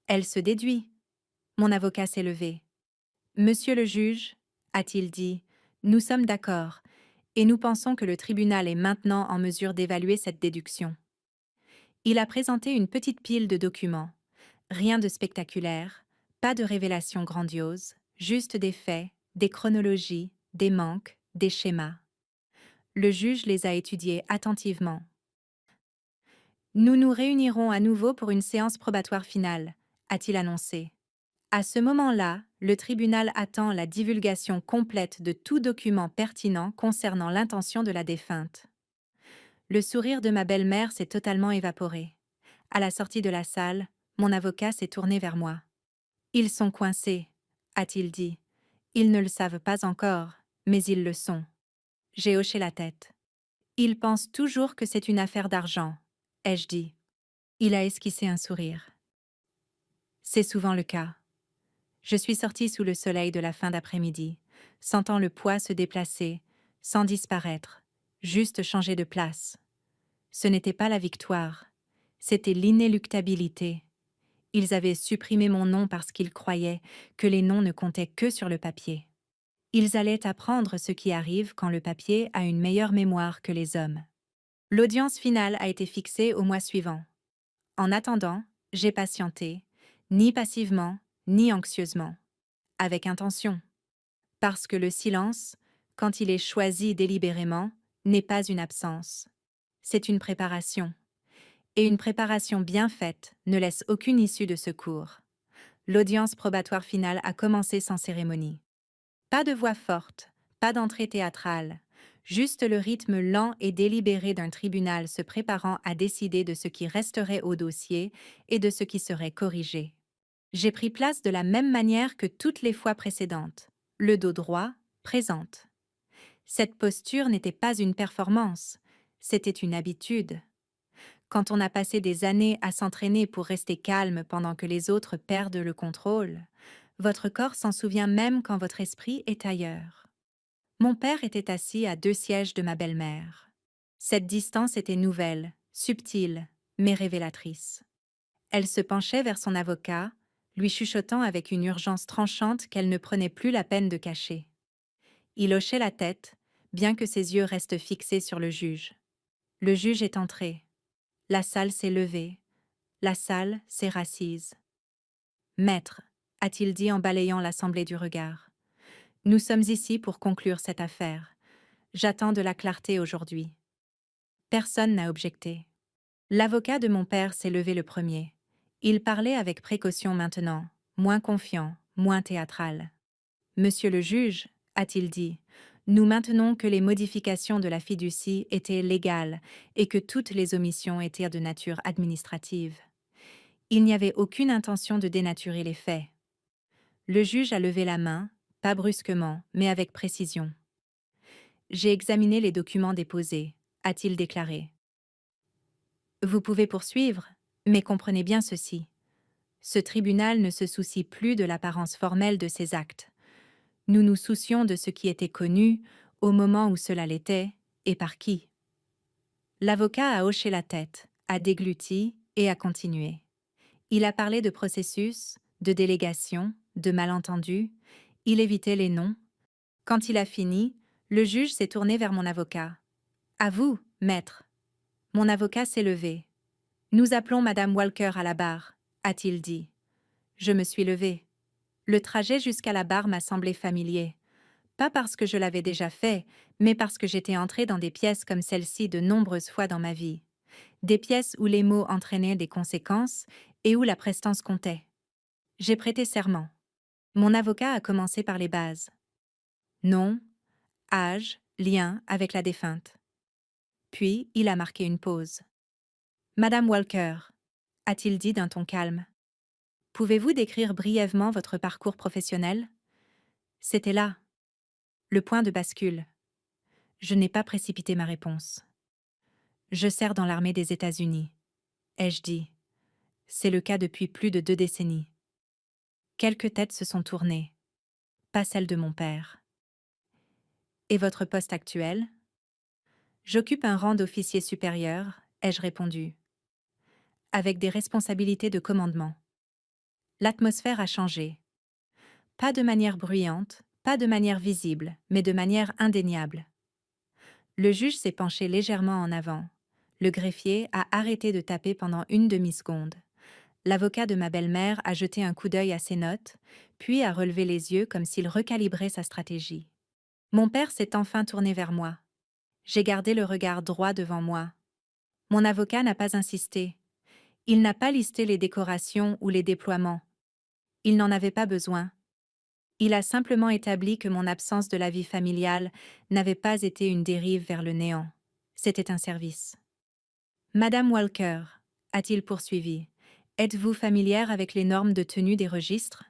Elle se déduit. Mon avocat s'est levé. Monsieur le juge, a-t-il dit, nous sommes d'accord, et nous pensons que le tribunal est maintenant en mesure d'évaluer cette déduction. Il a présenté une petite pile de documents. Rien de spectaculaire, pas de révélations grandioses, juste des faits, des chronologies, des manques, des schémas. Le juge les a étudiés attentivement. Nous nous réunirons à nouveau pour une séance probatoire finale, a-t-il annoncé. À ce moment-là, le tribunal attend la divulgation complète de tout document pertinent concernant l'intention de la défunte. Le sourire de ma belle-mère s'est totalement évaporé. À la sortie de la salle, mon avocat s'est tourné vers moi. Ils sont coincés, a-t-il dit. Ils ne le savent pas encore, mais ils le sont. J'ai hoché la tête. Ils pensent toujours que c'est une affaire d'argent, ai-je dit. Il a esquissé un sourire. C'est souvent le cas. Je suis sortie sous le soleil de la fin d'après-midi, sentant le poids se déplacer, sans disparaître, juste changer de place. Ce n'était pas la victoire, c'était l'inéluctabilité. Ils avaient supprimé mon nom parce qu'ils croyaient que les noms ne comptaient que sur le papier. Ils allaient apprendre ce qui arrive quand le papier a une meilleure mémoire que les hommes. L'audience finale a été fixée au mois suivant. En attendant, j'ai patienté, ni passivement, ni anxieusement. Avec intention. Parce que le silence, quand il est choisi délibérément, n'est pas une absence. C'est une préparation. Et une préparation bien faite ne laisse aucune issue de secours. L'audience probatoire finale a commencé sans cérémonie. Pas de voix forte, pas d'entrée théâtrale, juste le rythme lent et délibéré d'un tribunal se préparant à décider de ce qui resterait au dossier et de ce qui serait corrigé. J'ai pris place de la même manière que toutes les fois précédentes, le dos droit, présente. Cette posture n'était pas une performance, c'était une habitude. Quand on a passé des années à s'entraîner pour rester calme pendant que les autres perdent le contrôle, votre corps s'en souvient même quand votre esprit est ailleurs. Mon père était assis à 2 sièges de ma belle-mère. Cette distance était nouvelle, subtile, mais révélatrice. Elle se penchait vers son avocat, lui chuchotant avec une urgence tranchante qu'elle ne prenait plus la peine de cacher. Il hochait la tête, bien que ses yeux restent fixés sur le juge. Le juge est entré. La salle s'est levée. La salle s'est rassise. « Maître, a-t-il dit en balayant l'assemblée du regard, nous sommes ici pour conclure cette affaire. J'attends de la clarté aujourd'hui. » Personne n'a objecté. L'avocat de mon père s'est levé le premier. Il parlait avec précaution maintenant, moins confiant, moins théâtral. « Monsieur le juge, a-t-il dit, nous maintenons que les modifications de la fiducie étaient légales et que toutes les omissions étaient de nature administrative. Il n'y avait aucune intention de dénaturer les faits. » Le juge a levé la main, pas brusquement, mais avec précision. « J'ai examiné les documents déposés, a-t-il déclaré. Vous pouvez poursuivre, mais comprenez bien ceci. Ce tribunal ne se soucie plus de l'apparence formelle de ses actes. Nous nous soucions de ce qui était connu, au moment où cela l'était, et par qui. L'avocat a hoché la tête, a dégluti et a continué. Il a parlé de processus, de délégation, de malentendus, il évitait les noms. Quand il a fini, le juge s'est tourné vers mon avocat. « À vous, maître !» Mon avocat s'est levé. « Nous appelons Madame Walker à la barre », a-t-il dit. Je me suis levée. Le trajet jusqu'à la barre m'a semblé familier. Pas parce que je l'avais déjà fait, mais parce que j'étais entrée dans des pièces comme celle-ci de nombreuses fois dans ma vie. Des pièces où les mots entraînaient des conséquences et où la prestance comptait. J'ai prêté serment. Mon avocat a commencé par les bases. Nom, âge, lien avec la défunte. Puis, il a marqué une pause. « Madame Walker », a-t-il dit d'un ton calme, « pouvez-vous décrire brièvement votre parcours professionnel ?» C'était là. Le point de bascule. Je n'ai pas précipité ma réponse. « Je sers dans l'armée des États-Unis », ai-je dit. C'est le cas depuis plus de 2 décennies. Quelques têtes se sont tournées. Pas celle de mon père. « Et votre poste actuel ?» J'occupe un rang d'officier supérieur, ai-je répondu. Avec des responsabilités de commandement. L'atmosphère a changé. Pas de manière bruyante, pas de manière visible, mais de manière indéniable. Le juge s'est penché légèrement en avant. Le greffier a arrêté de taper pendant une demi-seconde. L'avocat de ma belle-mère a jeté un coup d'œil à ses notes, puis a relevé les yeux comme s'il recalibrait sa stratégie. Mon père s'est enfin tourné vers moi. J'ai gardé le regard droit devant moi. Mon avocat n'a pas insisté. Il n'a pas listé les décorations ou les déploiements. Il n'en avait pas besoin. Il a simplement établi que mon absence de la vie familiale n'avait pas été une dérive vers le néant. C'était un service. « Madame Walker », a-t-il poursuivi, « êtes-vous familière avec les normes de tenue des registres ?»«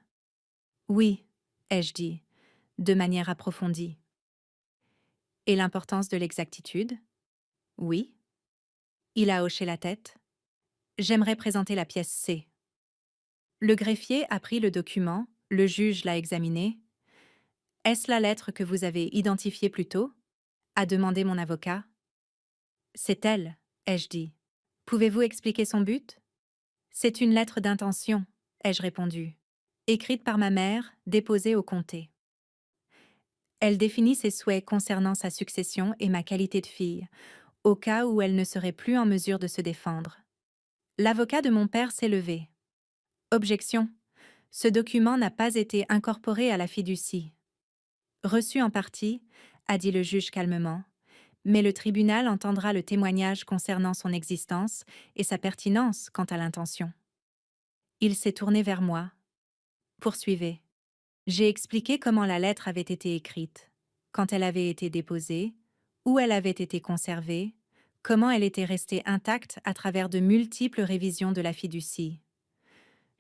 Oui », ai-je dit, de manière approfondie. « Et l'importance de l'exactitude ?»« Oui. » Il a hoché la tête. « J'aimerais présenter la pièce C. » Le greffier a pris le document, le juge l'a examiné. « Est-ce la lettre que vous avez identifiée plus tôt ?» a demandé mon avocat. « C'est elle, » ai-je dit. « Pouvez-vous expliquer son but ?»« C'est une lettre d'intention, » ai-je répondu. « Écrite par ma mère, déposée au comté. Elle définit ses souhaits concernant sa succession et ma qualité de fille, au cas où elle ne serait plus en mesure de se défendre. » L'avocat de mon père s'est levé. « Objection. Ce document n'a pas été incorporé à la fiducie. »« Reçu en partie, » a dit le juge calmement, « mais le tribunal entendra le témoignage concernant son existence et sa pertinence quant à l'intention. » Il s'est tourné vers moi. « Poursuivez. » J'ai expliqué comment la lettre avait été écrite, quand elle avait été déposée, où elle avait été conservée, comment elle était restée intacte à travers de multiples révisions de la fiducie.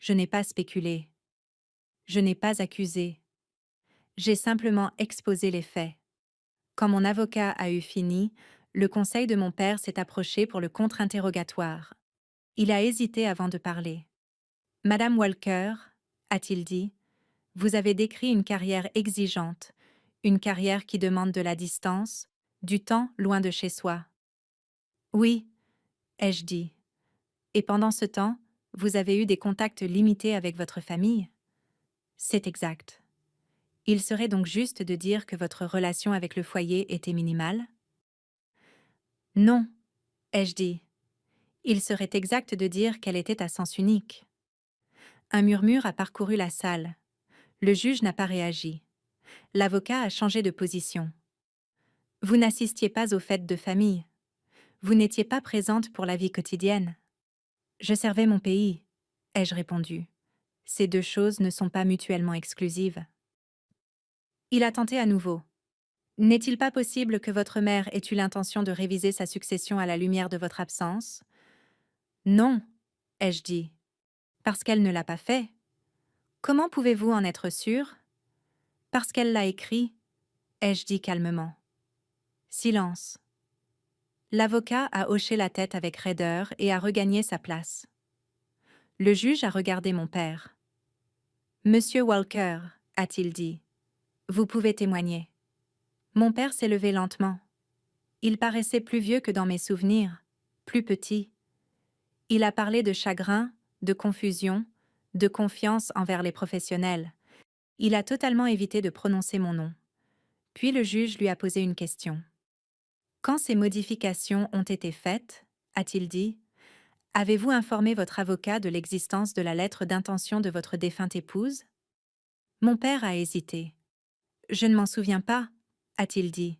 Je n'ai pas spéculé. Je n'ai pas accusé. J'ai simplement exposé les faits. Quand mon avocat a eu fini, le conseil de mon père s'est approché pour le contre-interrogatoire. Il a hésité avant de parler. « Madame Walker, » a-t-il dit, « vous avez décrit une carrière exigeante, une carrière qui demande de la distance, du temps loin de chez soi. »« Oui, » ai-je dit. « Et pendant ce temps, vous avez eu des contacts limités avec votre famille ?»« C'est exact. » « Il serait donc juste de dire que votre relation avec le foyer était minimale ? » ?»« Non, » ai-je dit. « Il serait exact de dire qu'elle était à sens unique. » Un murmure a parcouru la salle. Le juge n'a pas réagi. L'avocat a changé de position. « Vous n'assistiez pas aux fêtes de famille. Vous n'étiez pas présente pour la vie quotidienne. »« Je servais mon pays, » ai-je répondu. « Ces deux choses ne sont pas mutuellement exclusives. » Il a tenté à nouveau. « N'est-il pas possible que votre mère ait eu l'intention de réviser sa succession à la lumière de votre absence ?»« Non, » ai-je dit. « Parce qu'elle ne l'a pas fait. »« Comment pouvez-vous en être sûr ?»« Parce qu'elle l'a écrit, » ai-je dit calmement. Silence. L'avocat a hoché la tête avec raideur et a regagné sa place. Le juge a regardé mon père. Monsieur Walker, a-t-il dit, vous pouvez témoigner. Mon père s'est levé lentement. Il paraissait plus vieux que dans mes souvenirs, plus petit. Il a parlé de chagrin, de confusion, de confiance envers les professionnels. Il a totalement évité de prononcer mon nom. Puis le juge lui a posé une question. Quand ces modifications ont été faites, a-t-il dit, avez-vous informé votre avocat de l'existence de la lettre d'intention de votre défunte épouse? Mon père a hésité. Je ne m'en souviens pas, a-t-il dit.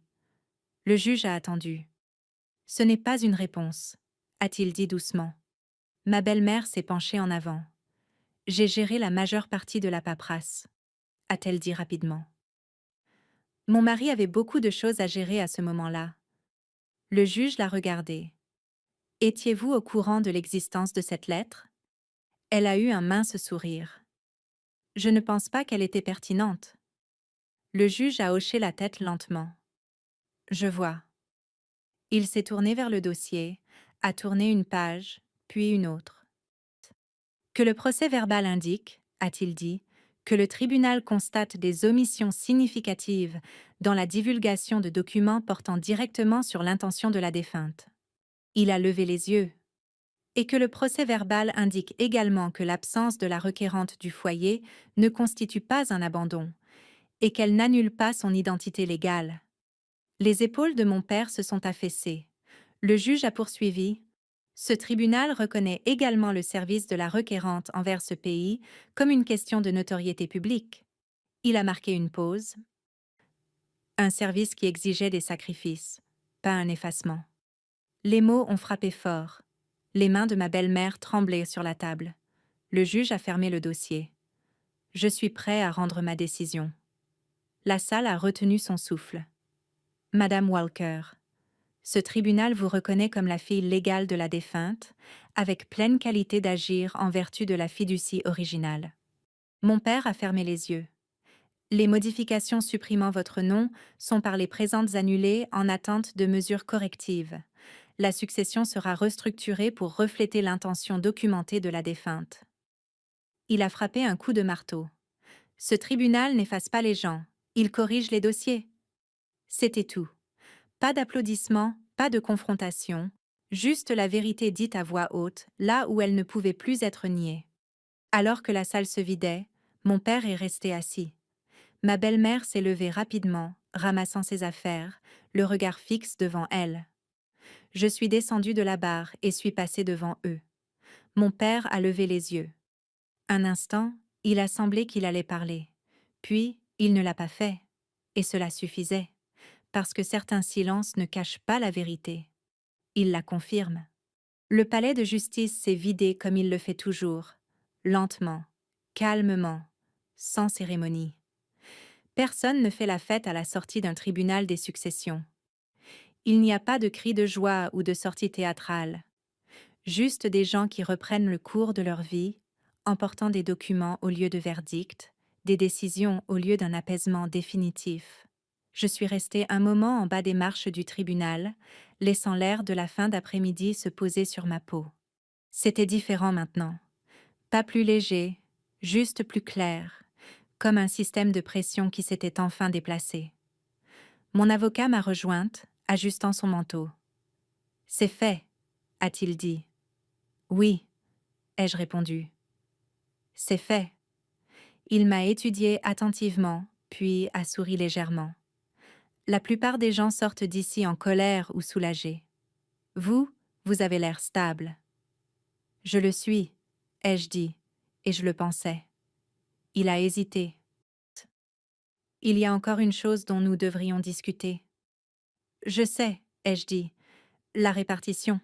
Le juge a attendu. Ce n'est pas une réponse, a-t-il dit doucement. Ma belle-mère s'est penchée en avant. J'ai géré la majeure partie de la paperasse, a-t-elle dit rapidement. Mon mari avait beaucoup de choses à gérer à ce moment-là. Le juge l'a regardée. Étiez-vous au courant de l'existence de cette lettre? Elle a eu un mince sourire. Je ne pense pas qu'elle était pertinente. Le juge a hoché la tête lentement. Je vois. Il s'est tourné vers le dossier, a tourné une page, puis une autre. Que le procès-verbal indique, a-t-il dit, que le tribunal constate des omissions significatives dans la divulgation de documents portant directement sur l'intention de la défunte. Il a levé les yeux. Et que le procès-verbal indique également que l'absence de la requérante du foyer ne constitue pas un abandon, et qu'elle n'annule pas son identité légale. Les épaules de mon père se sont affaissées. Le juge a poursuivi. Ce tribunal reconnaît également le service de la requérante envers ce pays comme une question de notoriété publique. Il a marqué une pause. Un service qui exigeait des sacrifices, pas un effacement. Les mots ont frappé fort. Les mains de ma belle-mère tremblaient sur la table. Le juge a fermé le dossier. Je suis prêt à rendre ma décision. La salle a retenu son souffle. Madame Walker, ce tribunal vous reconnaît comme la fille légale de la défunte, avec pleine qualité d'agir en vertu de la fiducie originale. Mon père a fermé les yeux. Les modifications supprimant votre nom sont par les présentes annulées en attente de mesures correctives. La succession sera restructurée pour refléter l'intention documentée de la défunte. Il a frappé un coup de marteau. Ce tribunal n'efface pas les gens, il corrige les dossiers. C'était tout. Pas d'applaudissements, pas de confrontation, juste la vérité dite à voix haute, là où elle ne pouvait plus être niée. Alors que la salle se vidait, mon père est resté assis. Ma belle-mère s'est levée rapidement, ramassant ses affaires, le regard fixe devant elle. Je suis descendue de la barre et suis passée devant eux. Mon père a levé les yeux. Un instant, il a semblé qu'il allait parler. Puis, il ne l'a pas fait. Et cela suffisait, parce que certains silences ne cachent pas la vérité. Il la confirme. Le palais de justice s'est vidé comme il le fait toujours, lentement, calmement, sans cérémonie. Personne ne fait la fête à la sortie d'un tribunal des successions. Il n'y a pas de cris de joie ou de sortie théâtrale. Juste des gens qui reprennent le cours de leur vie, emportant des documents au lieu de verdict, des décisions au lieu d'un apaisement définitif. Je suis restée un moment en bas des marches du tribunal, laissant l'air de la fin d'après-midi se poser sur ma peau. C'était différent maintenant. Pas plus léger, juste plus clair, comme un système de pression qui s'était enfin déplacé. Mon avocat m'a rejointe, ajustant son manteau. « C'est fait », a-t-il dit. « Oui », ai-je répondu. « C'est fait ». Il m'a étudié attentivement, puis a souri légèrement. La plupart des gens sortent d'ici en colère ou soulagés. Vous, vous avez l'air stable. Je le suis, ai-je dit, et je le pensais. Il a hésité. Il y a encore une chose dont nous devrions discuter. Je sais, ai-je dit, la répartition.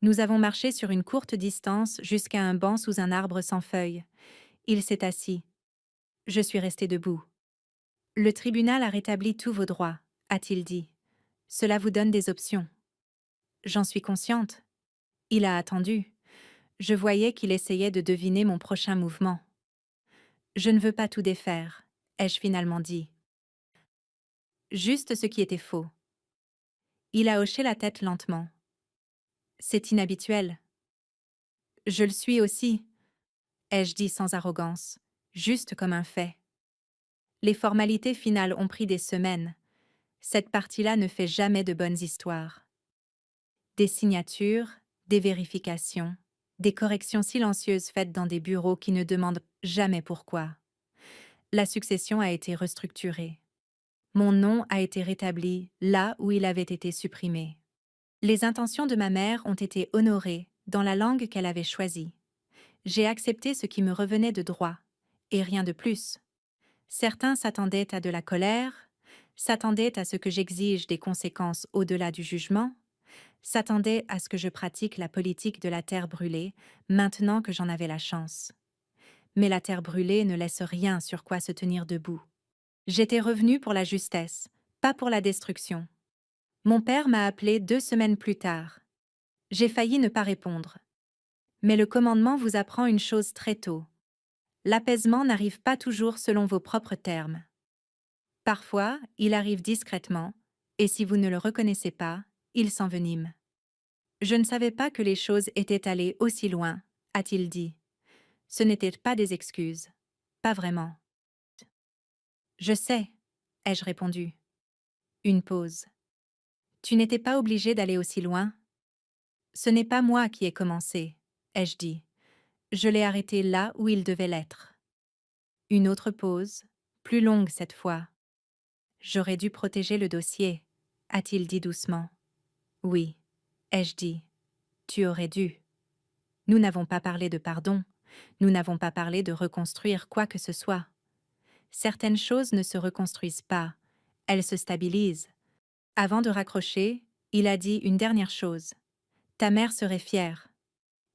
Nous avons marché sur une courte distance jusqu'à un banc sous un arbre sans feuilles. Il s'est assis. Je suis restée debout. Le tribunal a rétabli tous vos droits, a-t-il dit. Cela vous donne des options. J'en suis consciente. Il a attendu. Je voyais qu'il essayait de deviner mon prochain mouvement. Je ne veux pas tout défaire, ai-je finalement dit. Juste ce qui était faux. Il a hoché la tête lentement. C'est inhabituel. Je le suis aussi, ai-je dit sans arrogance, juste comme un fait. Les formalités finales ont pris des semaines. Cette partie-là ne fait jamais de bonnes histoires. Des signatures, des vérifications, des corrections silencieuses faites dans des bureaux qui ne demandent jamais pourquoi. La succession a été restructurée. Mon nom a été rétabli là où il avait été supprimé. Les intentions de ma mère ont été honorées dans la langue qu'elle avait choisie. J'ai accepté ce qui me revenait de droit, et rien de plus. Certains s'attendaient à de la colère, s'attendaient à ce que j'exige des conséquences au-delà du jugement, s'attendaient à ce que je pratique la politique de la terre brûlée, maintenant que j'en avais la chance. Mais la terre brûlée ne laisse rien sur quoi se tenir debout. J'étais revenu pour la justesse, pas pour la destruction. Mon père m'a appelé 2 semaines plus tard. J'ai failli ne pas répondre. Mais le commandement vous apprend une chose très tôt. L'apaisement n'arrive pas toujours selon vos propres termes. Parfois, il arrive discrètement, et si vous ne le reconnaissez pas, il s'envenime. Je ne savais pas que les choses étaient allées aussi loin, a-t-il dit. Ce n'étaient pas des excuses. Pas vraiment. Je sais, ai-je répondu. Une pause. Tu n'étais pas obligé d'aller aussi loin? Ce n'est pas moi qui ai commencé, ai-je dit. Je l'ai arrêté là où il devait l'être. Une autre pause, plus longue cette fois. J'aurais dû protéger le dossier, a-t-il dit doucement. Oui, ai-je dit. Tu aurais dû. Nous n'avons pas parlé de pardon, nous n'avons pas parlé de reconstruire quoi que ce soit. Certaines choses ne se reconstruisent pas, elles se stabilisent. Avant de raccrocher, il a dit une dernière chose. Ta mère serait fière.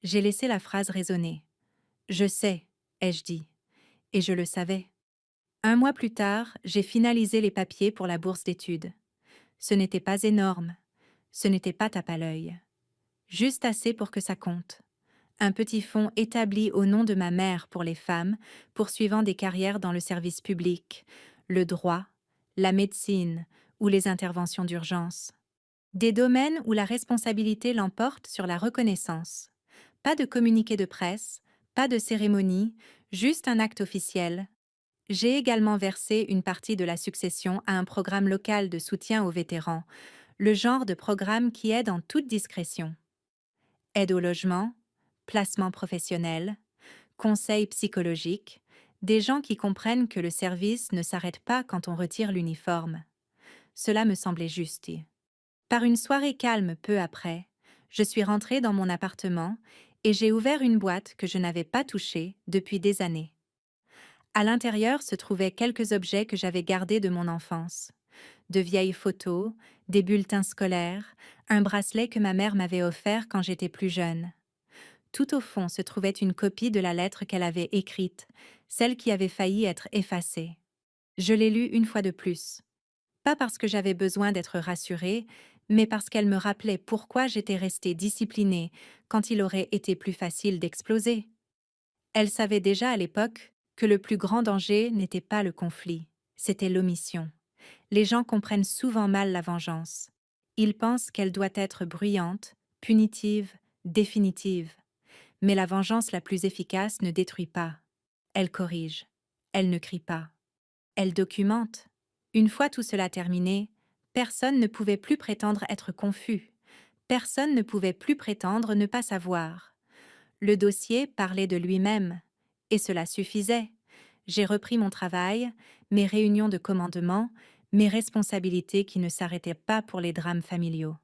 J'ai laissé la phrase résonner. Je sais, ai-je dit. Et je le savais. 1 mois plus tard, j'ai finalisé les papiers pour la bourse d'études. Ce n'était pas énorme. Ce n'était pas tape à l'œil. Juste assez pour que ça compte. Un petit fonds établi au nom de ma mère pour les femmes, poursuivant des carrières dans le service public, le droit, la médecine ou les interventions d'urgence. Des domaines où la responsabilité l'emporte sur la reconnaissance. Pas de communiqué de presse, pas de cérémonie, juste un acte officiel. J'ai également versé une partie de la succession à un programme local de soutien aux vétérans, le genre de programme qui aide en toute discrétion. Aide au logement, placement professionnel, conseils psychologiques, des gens qui comprennent que le service ne s'arrête pas quand on retire l'uniforme. Cela me semblait juste. Par une soirée calme peu après, je suis rentrée dans mon appartement et j'ai ouvert une boîte que je n'avais pas touchée depuis des années. À l'intérieur se trouvaient quelques objets que j'avais gardés de mon enfance. De vieilles photos, des bulletins scolaires, un bracelet que ma mère m'avait offert quand j'étais plus jeune. Tout au fond se trouvait une copie de la lettre qu'elle avait écrite, celle qui avait failli être effacée. Je l'ai lue une fois de plus. Pas parce que j'avais besoin d'être rassurée, mais parce qu'elle me rappelait pourquoi j'étais restée disciplinée quand il aurait été plus facile d'exploser. Elle savait déjà à l'époque que le plus grand danger n'était pas le conflit, c'était l'omission. Les gens comprennent souvent mal la vengeance. Ils pensent qu'elle doit être bruyante, punitive, définitive. Mais la vengeance la plus efficace ne détruit pas. Elle corrige. Elle ne crie pas. Elle documente. Une fois tout cela terminé, personne ne pouvait plus prétendre être confus. Personne ne pouvait plus prétendre ne pas savoir. Le dossier parlait de lui-même. Et cela suffisait. J'ai repris mon travail, mes réunions de commandement, mes responsabilités qui ne s'arrêtaient pas pour les drames familiaux.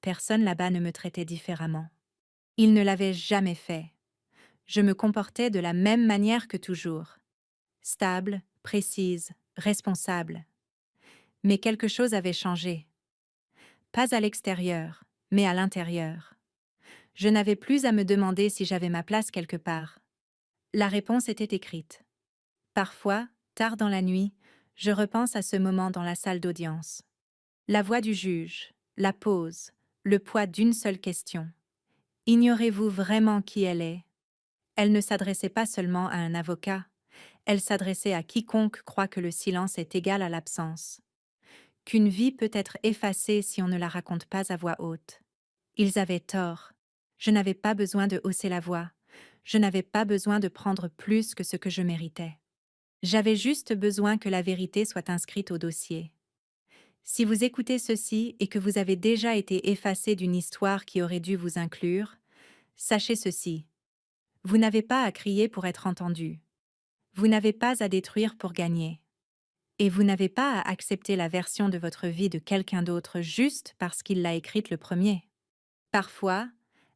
Personne là-bas ne me traitait différemment. Il ne l'avait jamais fait. Je me comportais de la même manière que toujours. Stable, précise, responsable. Mais quelque chose avait changé. Pas à l'extérieur, mais à l'intérieur. Je n'avais plus à me demander si j'avais ma place quelque part. La réponse était écrite. Parfois, tard dans la nuit, je repense à ce moment dans la salle d'audience. La voix du juge, la pause, le poids d'une seule question. Ignorez-vous vraiment qui elle est? Elle ne s'adressait pas seulement à un avocat, elle s'adressait à quiconque croit que le silence est égal à l'absence. qu'une vie peut être effacée si on ne la raconte pas à voix haute. Ils avaient tort. Je n'avais pas besoin de hausser la voix. Je n'avais pas besoin de prendre plus que ce que je méritais. J'avais juste besoin que la vérité soit inscrite au dossier. Si vous écoutez ceci et que vous avez déjà été effacé d'une histoire qui aurait dû vous inclure, sachez ceci. Vous n'avez pas à crier pour être entendu. Vous n'avez pas à détruire pour gagner. Et vous n'avez pas à accepter la version de votre vie de quelqu'un d'autre juste parce qu'il l'a écrite le premier. Parfois,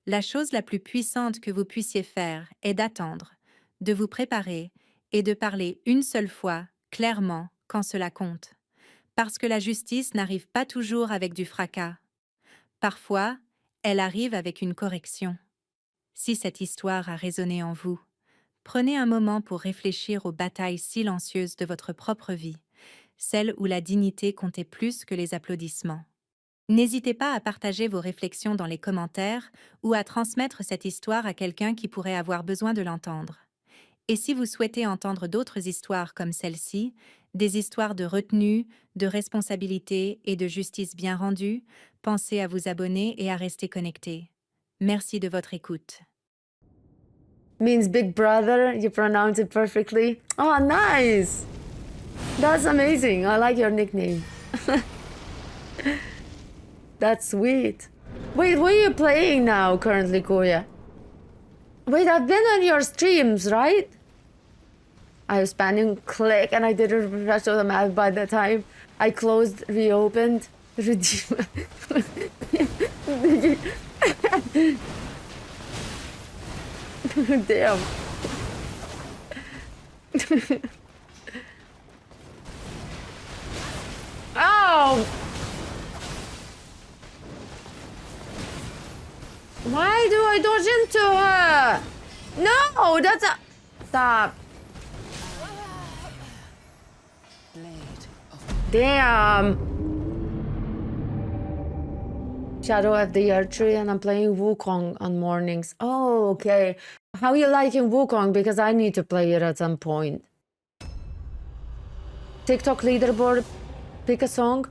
la chose la plus puissante que vous puissiez faire est d'attendre, de vous préparer et de parler une seule fois, clairement, quand cela compte. Parce que la justice n'arrive pas toujours avec du fracas. Parfois, elle arrive avec une correction. Si cette histoire a résonné en vous, prenez un moment pour réfléchir aux batailles silencieuses de votre propre vie, celles où la dignité comptait plus que les applaudissements. N'hésitez pas à partager vos réflexions dans les commentaires ou à transmettre cette histoire à quelqu'un qui pourrait avoir besoin de l'entendre. Et si vous souhaitez entendre d'autres histoires comme celle-ci, des histoires de retenue, de responsabilité et de justice bien rendue, pensez à vous abonner et à rester connecté. Merci de votre écoute. Means big brother. You pronounce it perfectly. Oh, nice. That's amazing. I like your nickname. That's sweet. Wait, what are you playing now currently, Koya? Wait, I've been on your streams, right? I was spamming click and I didn't refresh the map by the time. I closed, reopened, redeem. Damn. Oh! Why do I dodge into her? No, that's a... Stop. Damn. Shadow of the Archery and I'm playing Wukong on mornings. Oh, okay. How are you liking Wukong? Because I need to play it at some point. TikTok leaderboard. Pick a song.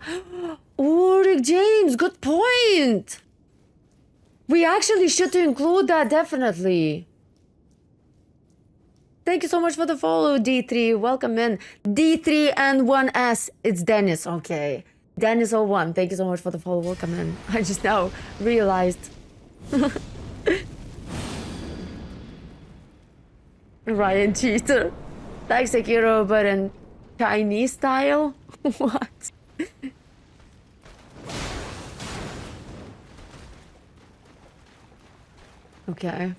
Oh, Rick James, good point. We actually should include that, definitely. Thank you so much for the follow, D3. Welcome in. D3 and 1S. It's Dennis. Okay. Dennis01. Thank you so much for the follow. Welcome in. I just now realized. Ryan Cheater. Like Sekiro, but in Chinese style? What? Okay.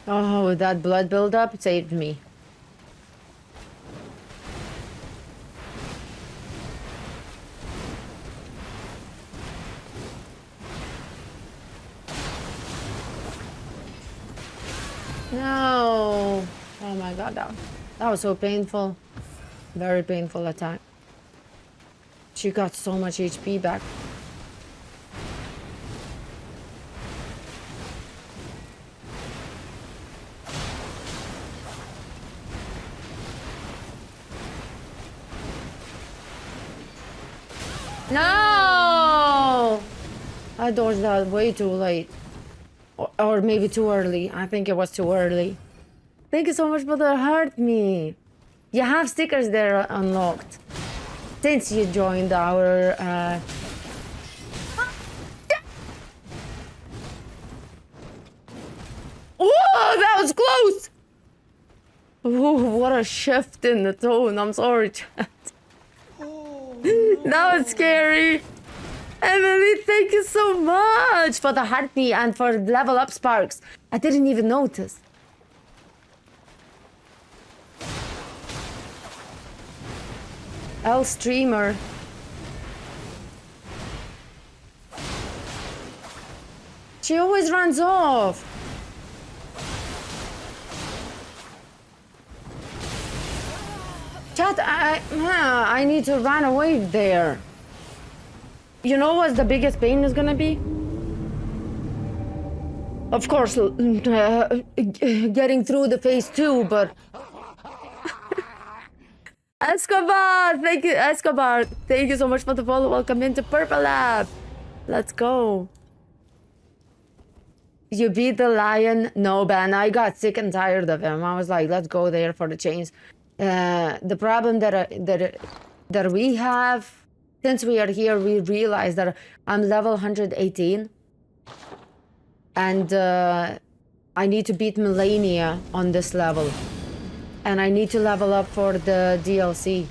Oh, that blood buildup saved me. No. Oh my god, that was so painful. Very painful attack. She got so much HP back. No! I dodged that way too late. Or maybe too early. I think it was too early. Thank you so much for the hurt me. You have stickers there unlocked. Since you joined our... Oh, that was close! Oh, what a shift in the tone. I'm sorry, chat. That was scary. Emily, thank you so much for the heart me and for level up sparks. I didn't even notice. L streamer. She always runs off. Chat, I need to run away there. You know what the biggest pain is gonna be? Of course, getting through the phase 2, but Escobar, thank you, Escobar. Thank you so much for the follow. Welcome into Purple Lab. Let's go. You beat the lion? No, Ben. I got sick and tired of him. I was like, let's go there for the change. The problem that we have, since we are here, we realize that I'm level 118. And I need to beat Melania on this level. And I need to level up for the DLC.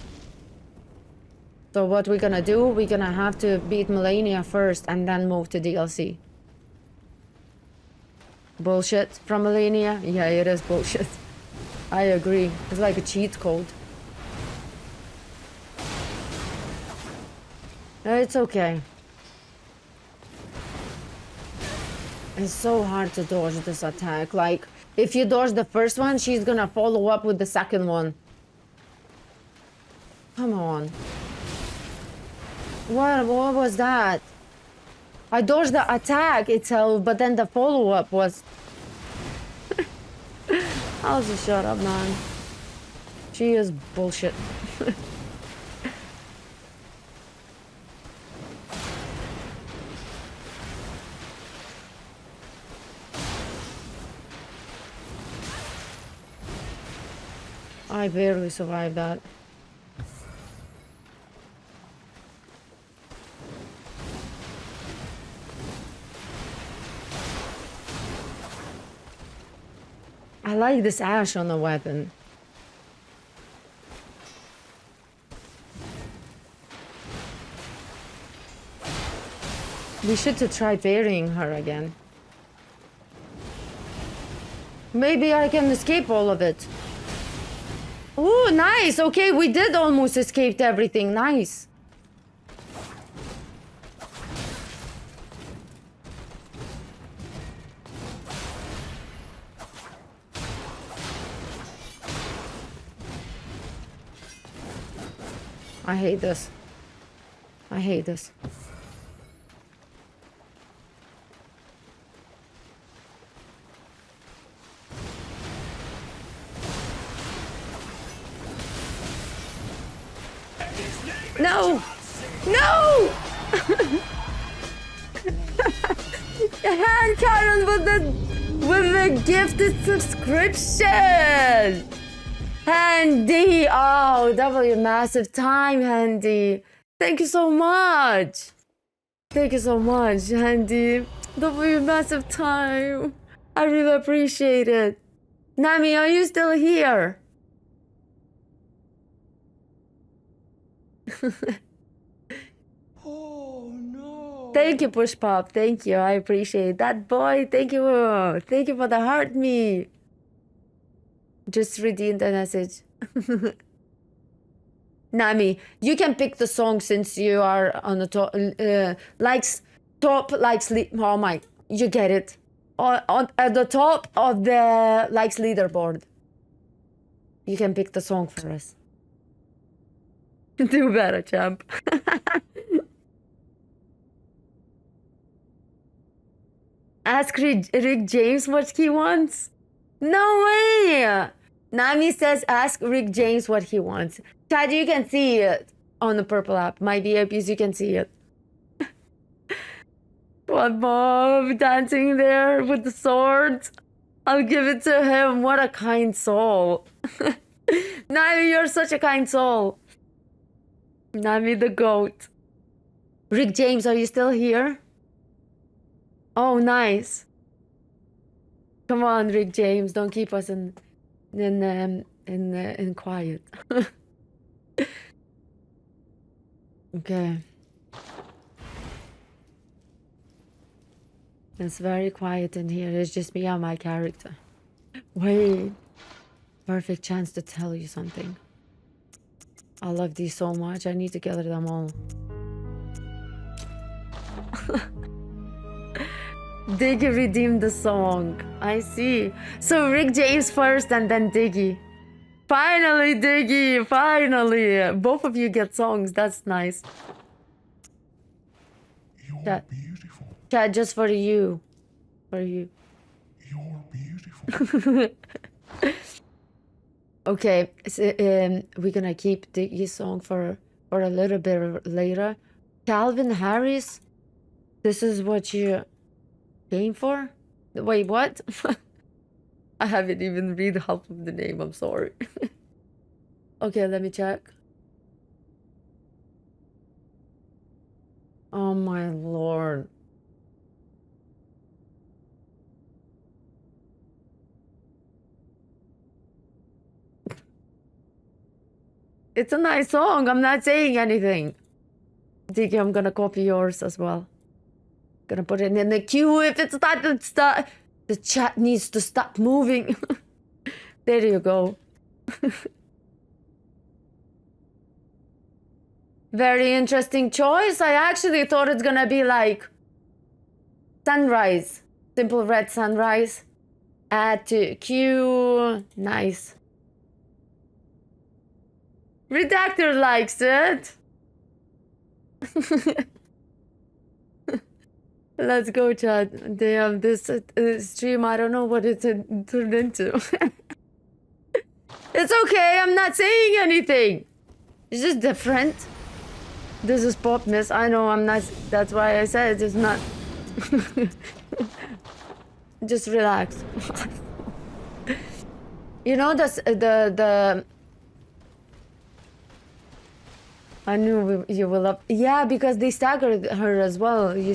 So what we're gonna do, we're gonna have to beat Melania first and then move to DLC. Bullshit from Melania? Yeah, it is bullshit. I agree. It's like a cheat code. It's okay. It's so hard to dodge this attack. Like, if you dodge the first one, she's gonna follow up with the second one. Come on. What was that? I dodged the attack itself, but then the follow-up was... I'll just shut up, man. She is bullshit. I barely survived that. I like this ash on the weapon. We should try burying her again. Maybe I can escape all of it. Oh, nice. Okay, we did almost escape everything. Nice. I hate this. I hate this. No! No! And Karen with the gifted subscription! Handy! Oh, W massive time, Handy. Thank you so much. Thank you so much, Handy. W massive time. I really appreciate it. Nami, are you still here? Oh no! Thank you, Push Pop. Thank you. I appreciate that, boy. Thank you. Thank you for the heart me. Just redeem the message. Nami, you can pick the song since you are on the top. Likes lead. Oh my, you get it. At the top of the likes leaderboard. You can pick the song for us. Do better, champ. Ask Rick James what he wants. No way! Nami says ask Rick James what he wants. Chad, you can see it on the Purple app. My VIPs, you can see it. What, Bob? Dancing there with the sword? I'll give it to him. What a kind soul. Nami, you're such a kind soul. Nami the goat. Rick James, are you still here? Oh, nice. Come on, Rick James, don't keep us in quiet. Okay. It's very quiet in here. It's just me and my character. Wait. Perfect chance to tell you something. I love these so much. I need to gather them all. Diggy redeemed the song. I see. So Rick James first and then Diggy. Finally, Diggy. Finally. Both of you get songs. That's nice. You're Chat. beautiful. Chat, just for you. For you. Okay, so, we're gonna keep the song for a little bit later. Calvin Harris, this is what you came for? Wait, what? I haven't even read half of the name, I'm sorry. Okay, let me check. Oh my lord. It's a nice song. I'm not saying anything. DK, I'm gonna copy yours as well. Gonna put it in the queue if it's not the chat needs to stop moving. There you go. Very interesting choice. I actually thought it's gonna be like Sunrise. Simple Red Sunrise. Add to queue. Nice. Redactor likes it. Let's go, chat. Damn, this stream, I don't know what it turned into. It's okay, I'm not saying anything. It's just different. This is Pop Miss. I know I'm not. That's why I said it's not. Just relax. You know, the I knew you will love. Yeah, because they staggered her as well. You